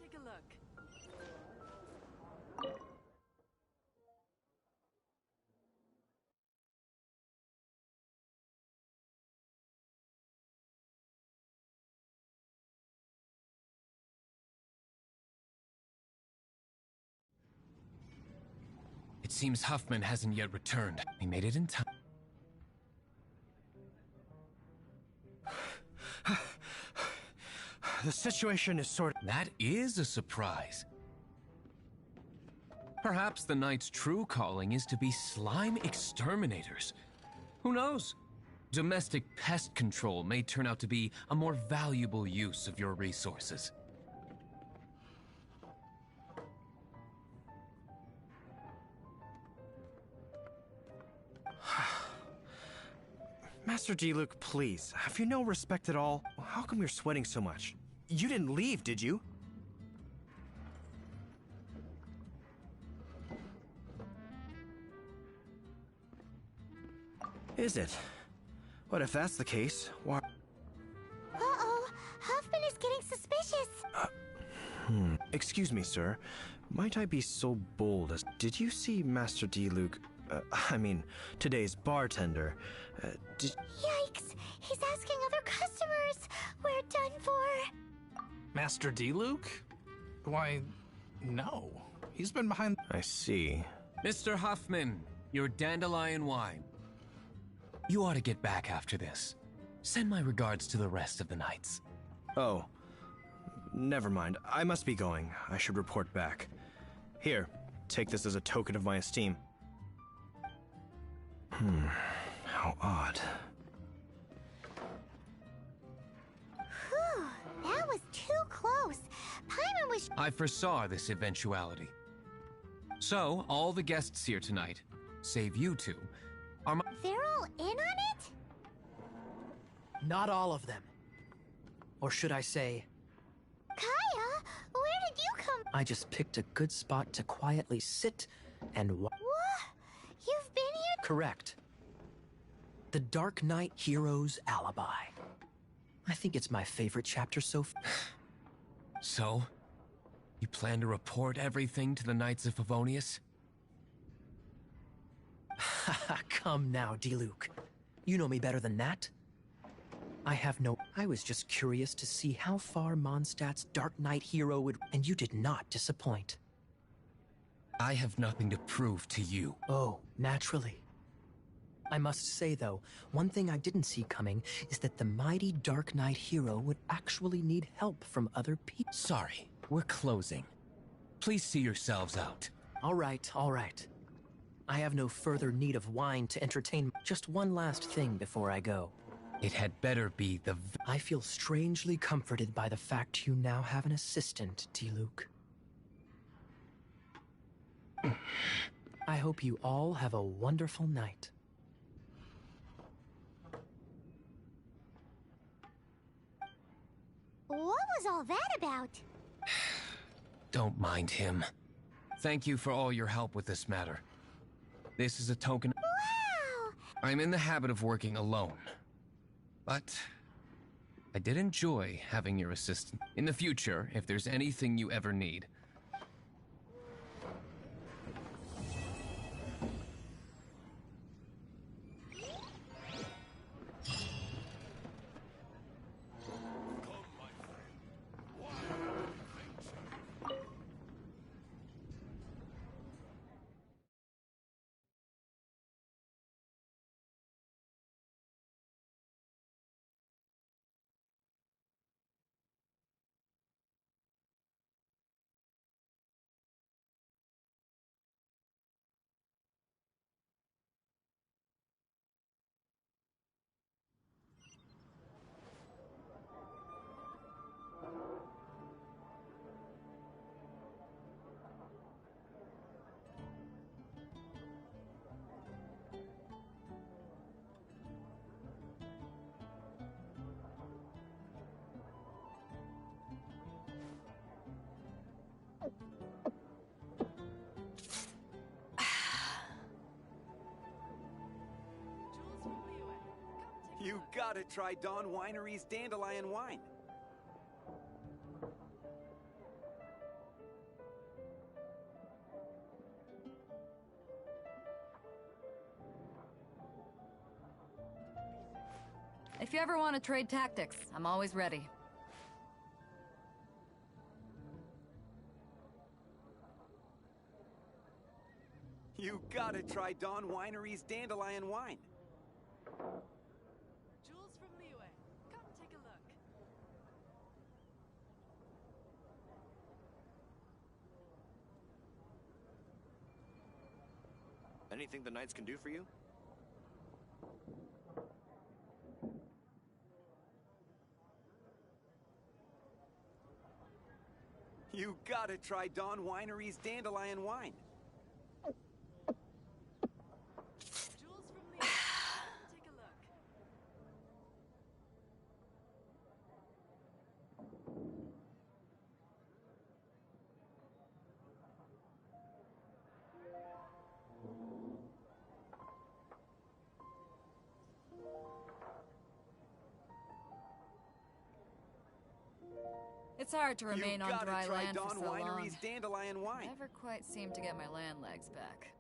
Take a look. It seems Huffman hasn't yet returned. He made it in time. The situation is sort of... That is a surprise. Perhaps the Knight's true calling is to be slime exterminators. Who knows? Domestic pest control may turn out to be a more valuable use of your resources. Master Diluc, please, have you no respect at all? How come you're sweating so much? You didn't leave, did you? Is it? But if that's the case, why... Uh-oh, Huffman is getting suspicious. Excuse me, sir. Might I be so bold as... Did you see Master Diluc... I mean, today's bartender? Yikes, he's asking other customers. We're done for. Master Diluc? Why, no. He's been behind... I see. Mr. Huffman, your dandelion wine. You ought to get back after this. Send my regards to the rest of the knights. Oh. Never mind. I must be going. I should report back. Here, take this as a token of my esteem. How odd. Whew, that was too close. Paimon was... I foresaw this eventuality. So, all the guests here tonight, save you two, are my... They're all in on it? Not all of them. Or should I say... Kaya, where did you come... I just picked a good spot to quietly sit and What? You've been here... Correct. The Dark Knight Hero's Alibi. I think it's my favorite chapter so far. So, you plan to report everything to the Knights of Favonius? Come now, Diluc. You know me better than that. I was just curious to see how far Mondstadt's Dark Knight hero would... And you did not disappoint. I have nothing to prove to you. Oh, naturally. I must say, though, one thing I didn't see coming is that the mighty Dark Knight hero would actually need help from other people. Sorry, we're closing. Please see yourselves out. All right, all right. I have no further need of wine to entertain. Just one last thing before I go. It had better be the... I feel strangely comforted by the fact you now have an assistant, Diluc. I hope you all have a wonderful night. What was all that about? Don't mind him. Thank you for all your help with this matter. This is a token... Wow! I'm in the habit of working alone. But I did enjoy having your assistant. In the future, if there's anything you ever need, You gotta try Dawn Winery's Dandelion Wine. If you ever want to trade tactics, I'm always ready. You gotta try Dawn Winery's Dandelion Wine. Jules from Liyue, come take a look. Anything the Knights can do for you? You gotta try Dawn Winery's Dandelion Wine. Jules from Liyue, come take a look. It's hard to remain on dry land for Dawn so long. Winery's Dandelion Wine. Never quite seem to get my land legs back.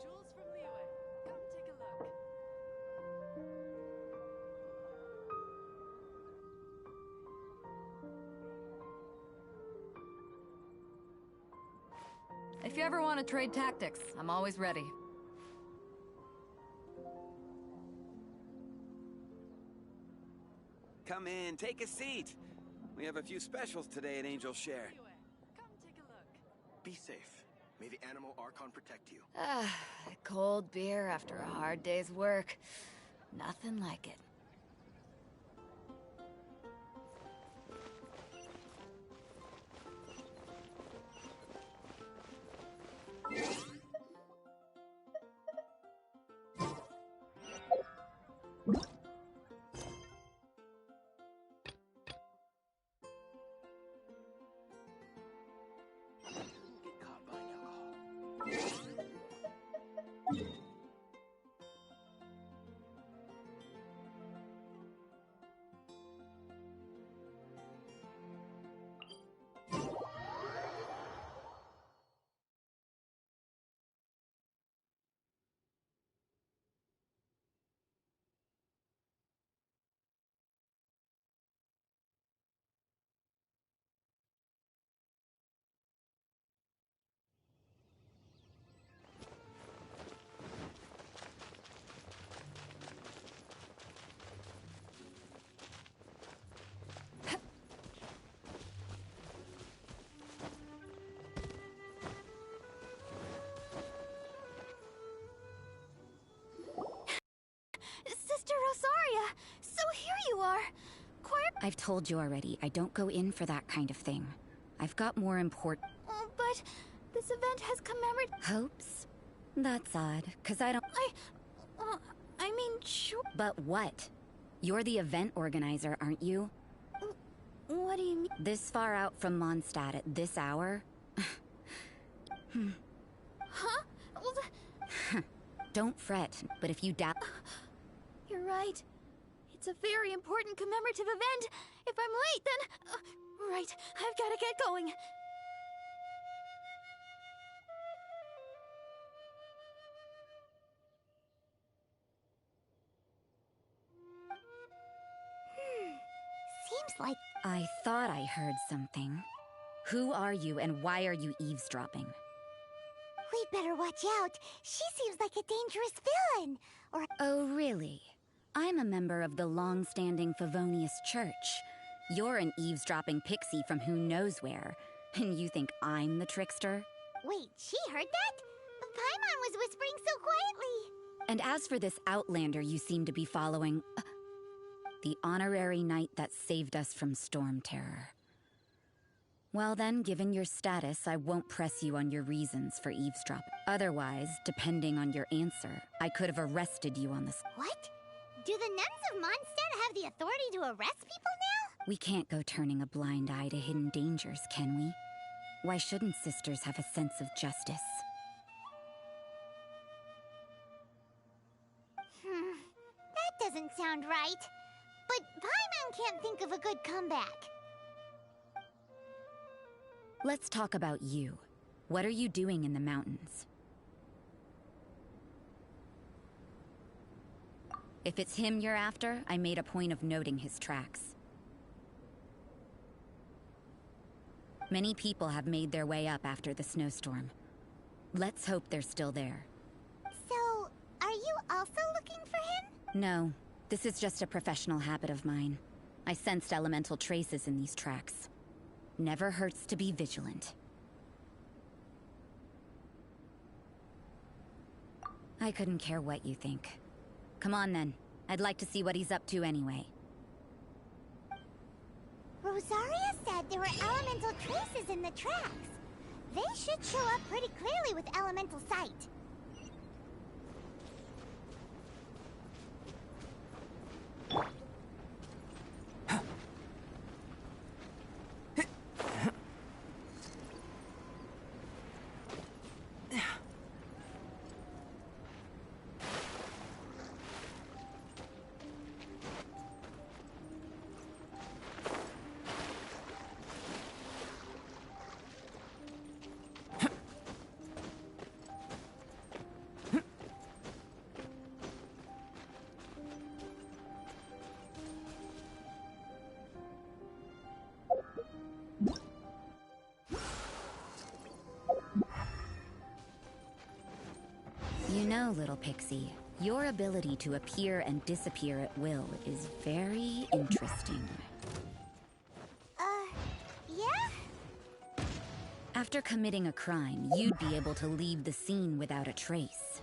Jules from Liyue, come take a look. If you ever want to trade tactics, I'm always ready. Come in, take a seat. We have a few specials today at Angel Share. Come take a look. Be safe. May the Animal Archon protect you. Cold beer after a hard day's work. Nothing like it. Get caught buying alcohol. Sister Rosaria! So here you are! I've told you already, I don't go in for that kind of thing. I've got more important But this event has commemorated... hopes. That's odd, 'cause I don't... I mean, sure... But what? You're the event organizer, aren't you? What do you mean? This far out from Mondstadt at this hour? Huh? Well, Don't fret, but if you doubt... you're right. It's a very important commemorative event. If I'm late, then... right, I've gotta get going. Seems like... I thought I heard something. Who are you and why are you eavesdropping? We'd better watch out. She seems like a dangerous villain. Or... Oh, really? I'm a member of the long-standing Favonius Church. You're an eavesdropping pixie from who knows where. And you think I'm the trickster? Wait, she heard that? Paimon was whispering so quietly. And as for this outlander you seem to be following... the honorary knight that saved us from storm terror. Well then, given your status, I won't press you on your reasons for eavesdropping. Otherwise, depending on your answer, I could have arrested you on this. What? Do the nuns of Mondstadt have the authority to arrest people now? We can't go turning a blind eye to hidden dangers, can we? Why shouldn't sisters have a sense of justice? doesn't sound right. But Paimon can't think of a good comeback. Let's talk about you. What are you doing in the mountains? If it's him you're after, I made a point of noting his tracks. Many people have made their way up after the snowstorm. Let's hope they're still there. So, are you also looking for him? No, this is just a professional habit of mine. I sensed elemental traces in these tracks. Never hurts to be vigilant. I couldn't care what you think. Come on then. I'd like to see what he's up to anyway. Rosaria said there were elemental traces in the tracks. They should show up pretty clearly with elemental sight. You know, little pixie, your ability to appear and disappear at will is very interesting. Yeah? After committing a crime, you'd be able to leave the scene without a trace.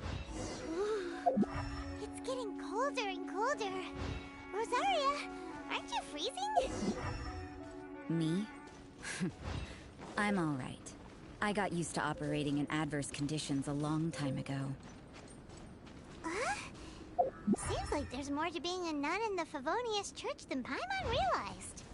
It's getting colder and colder. Rosaria, aren't you freezing? Me? I'm all right. I got used to operating in adverse conditions a long time ago. Seems like there's more to being a nun in the Favonius Church than Paimon realized.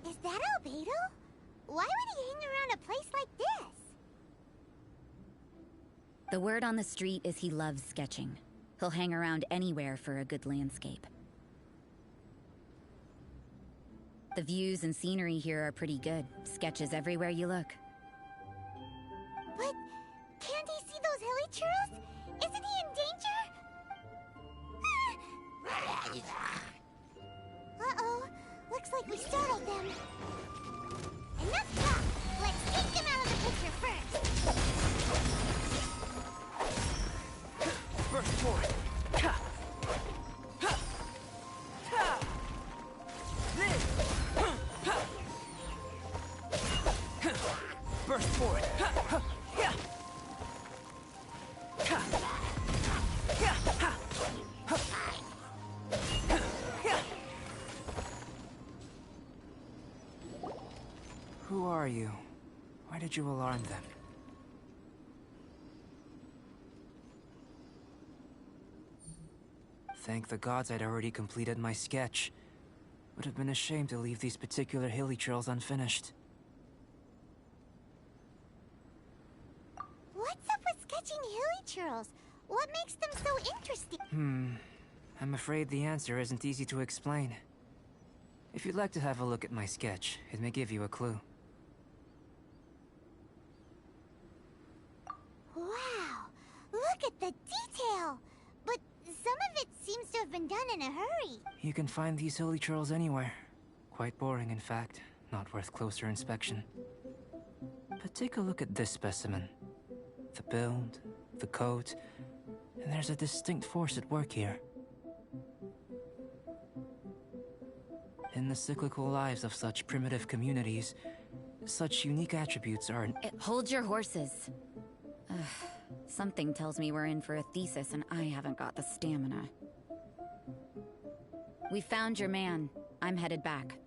Is that Albedo? Why would he hang around a place like this? The word on the street is he loves sketching. He'll hang around anywhere for a good landscape. The views and scenery here are pretty good. Sketches everywhere you look. But can't he see those hilly churros? Isn't he in danger? Uh-oh. Looks like we startled them. Enough talk! Let's take them out of the picture first! Burst forward! Burst forward! Who are you? Why did you alarm them? Thank the gods I'd already completed my sketch. Would have been a shame to leave these particular hilly trails unfinished. What's up with sketching hilly churros? What makes them so interesting? I'm afraid the answer isn't easy to explain. If you'd like to have a look at my sketch, it may give you a clue. Wow! Look at the detail! But some of it seems to have been done in a hurry. You can find these hilly trails anywhere. Quite boring, in fact. Not worth closer inspection. But take a look at this specimen. The build, the coat, and there's a distinct force at work here. In the cyclical lives of such primitive communities, such unique attributes are... Hold your horses. Something tells me we're in for a thesis and I haven't got the stamina. We found your man. I'm headed back.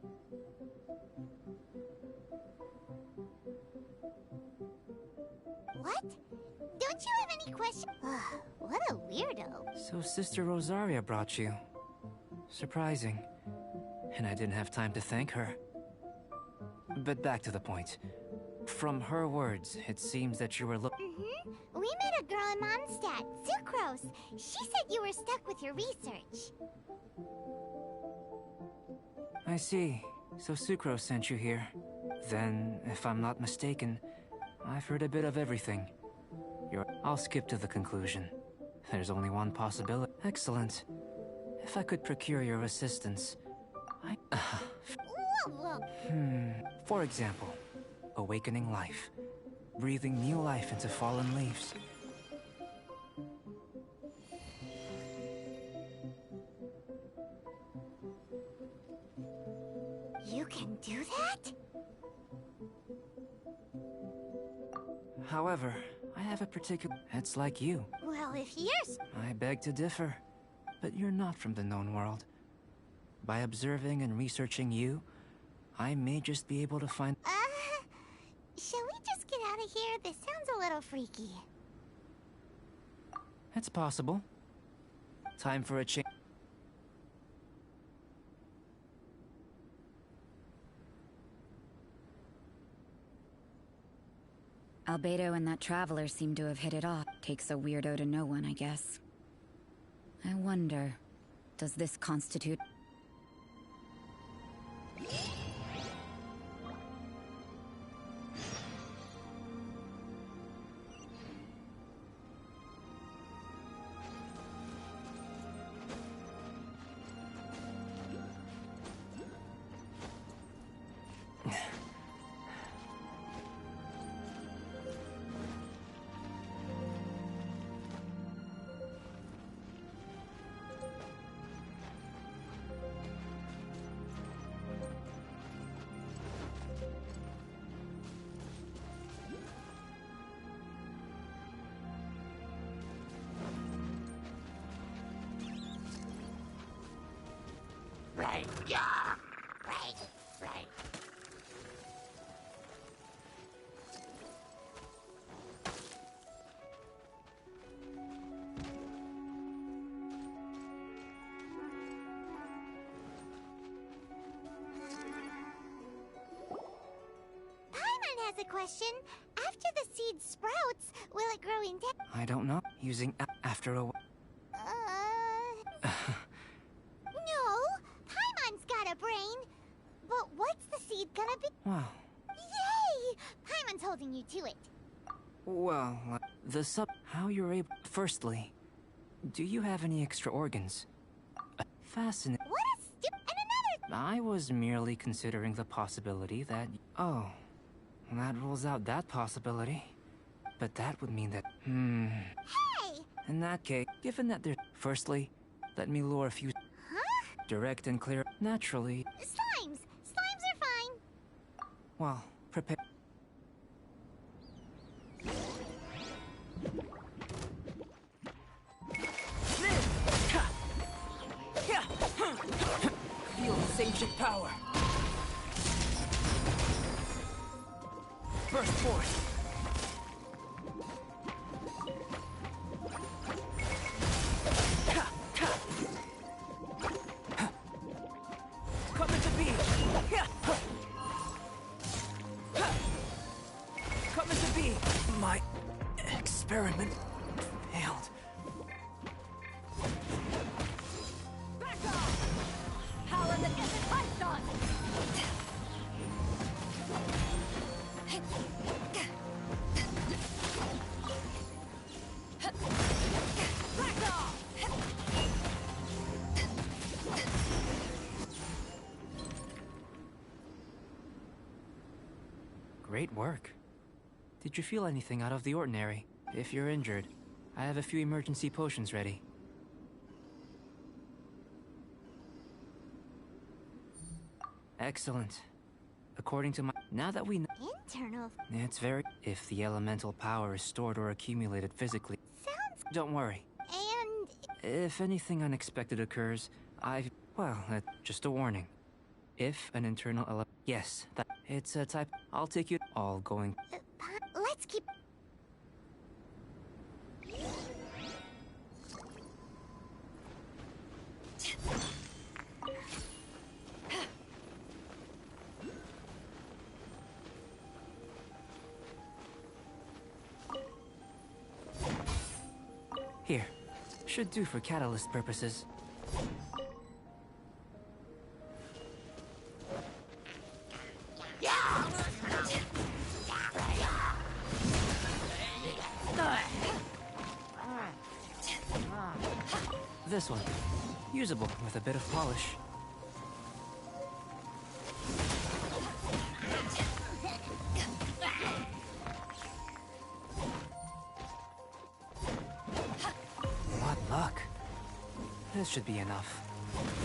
What? Don't you have any questions? What a weirdo. So Sister Rosaria brought you. Surprising. And I didn't have time to thank her. But back to the point. From her words, it seems that you were We met a girl in Mondstadt, Sucrose. She said you were stuck with your research. I see. So Sucrose sent you here. Then, if I'm not mistaken, I've heard a bit of everything. I'll skip to the conclusion. There's only one possibility. Excellent. If I could procure your assistance, For example, awakening life. Breathing new life into fallen leaves. You can do that? However, I have a particular... It's like you. Well, if you're... I beg to differ, but you're not from the known world. By observing and researching you, I may just be able to find... Shall we just get out of here? This sounds a little freaky. It's possible. Time for a change. Albedo and that traveler seem to have hit it off. Takes a weirdo to know one, I guess. I wonder, does this constitute... Right, yeah. Right. Paimon has a question. After the seed sprouts, will it grow into... I don't know. Using after a... No, Paimon's got a brain. But what's the seed gonna be? Wow. Yay! Paimon's holding you to it. Well, how you're able... Firstly, do you have any extra organs? Fascinating. What a and another... I was merely considering the possibility that... Oh, that rules out that possibility. But that would mean that... Hey! In that case, given that there's... Firstly, let me lure a few... Huh? Direct and clear... Naturally... Slimes! Slimes are fine! Well, prepare... Feel this ancient power. Burst forth. Come into being. Come into being. My experiment failed. Back off! Power that isn't Python! Back off! Great work. Did you feel anything out of the ordinary? If you're injured, I have a few emergency potions ready. Excellent. According to my... Now that we know... Internal... It's very... If the elemental power is stored or accumulated physically... Sounds... Don't worry. And... If anything unexpected occurs, Well, just a warning. If an internal yes, it's a type. I'll take you all going. Let's keep... Here. Should do for catalyst purposes. This one. Usable with a bit of polish. What luck. This should be enough.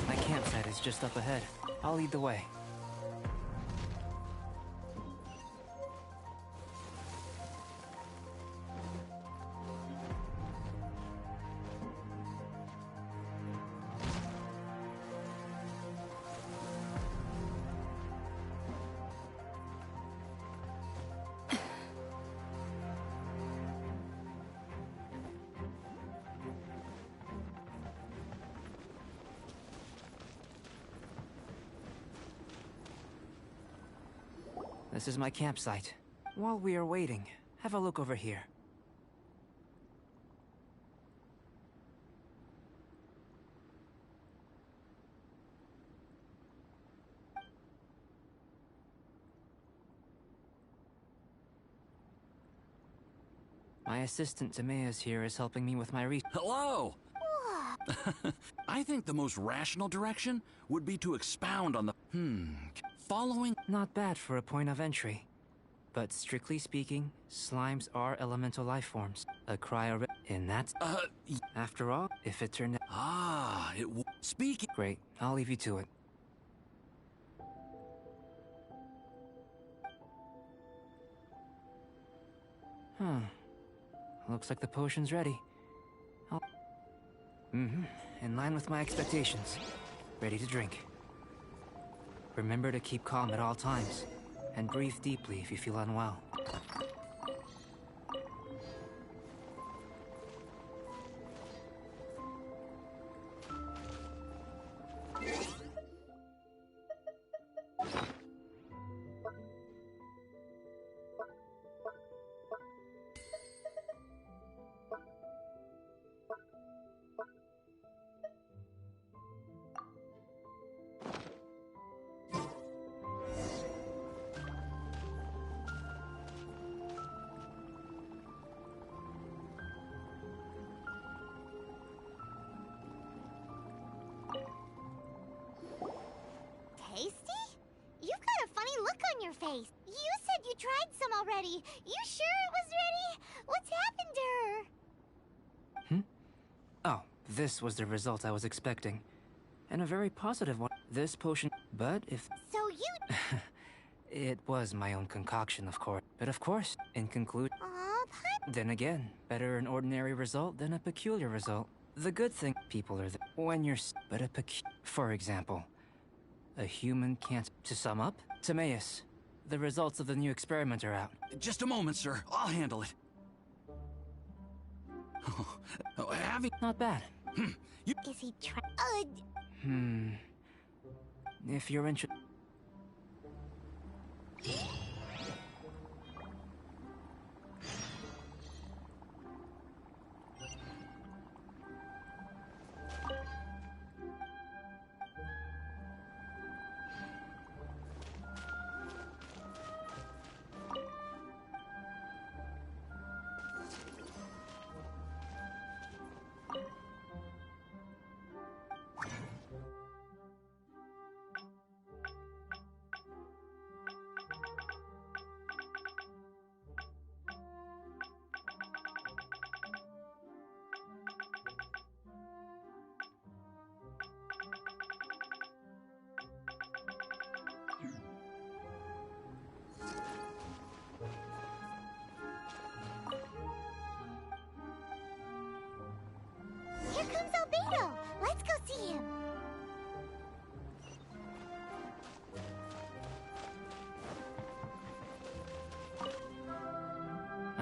My campsite is just up ahead. I'll lead the way. This is my campsite. While we are waiting, have a look over here. My assistant Timaeus here is helping me with my Hello! I think the most rational direction would be to expound on the... Following... Not bad for a point of entry. But strictly speaking, slimes are elemental life forms. A cryo... In that... After all, if it turned out... Speaking... Great, I'll leave you to it. Looks like the potion's ready. In line with my expectations. Ready to drink. Remember to keep calm at all times, and breathe deeply if you feel unwell. Tasty? You've got a funny look on your face. You said you tried some already. You sure it was ready? What's happened to her? Oh, this was the result I was expecting. And a very positive one. This potion... But if... So you... It was my own concoction, of course. But of course, in conclude... Then again, better an ordinary result than a peculiar result. The good thing, people are when you're... But a For example... A human can't... To sum up, Timaeus, the results of the new experiment are out. Just a moment, sir. I'll handle it. Not bad. Is he trying... If you're interested... Here comes Albedo. Let's go see him.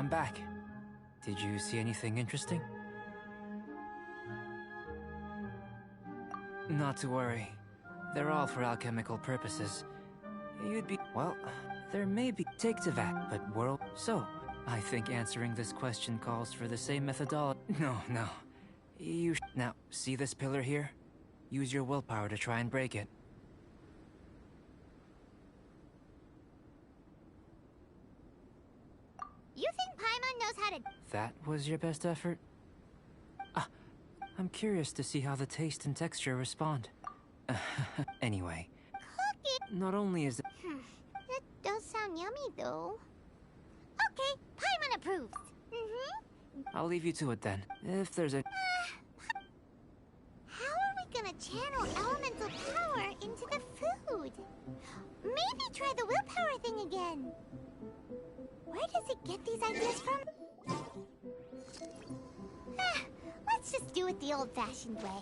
I'm back. Did you see anything interesting? Not to worry. They're all for alchemical purposes. You'd be... well, there may be... take Tevat, but world... So, I think answering this question calls for the same methodology. No. Now, see this pillar here? Use your willpower to try and break it. You think Paimon knows how to... That was your best effort? I'm curious to see how the taste and texture respond. Anyway. Cookie! Not only is it... That does sound yummy, though. Okay, Paimon approves. I'll leave you to it then. If there's a... How are we gonna channel elemental power into the food? Maybe try the willpower thing again. Where does it get these ideas from? Let's just do it the old-fashioned way.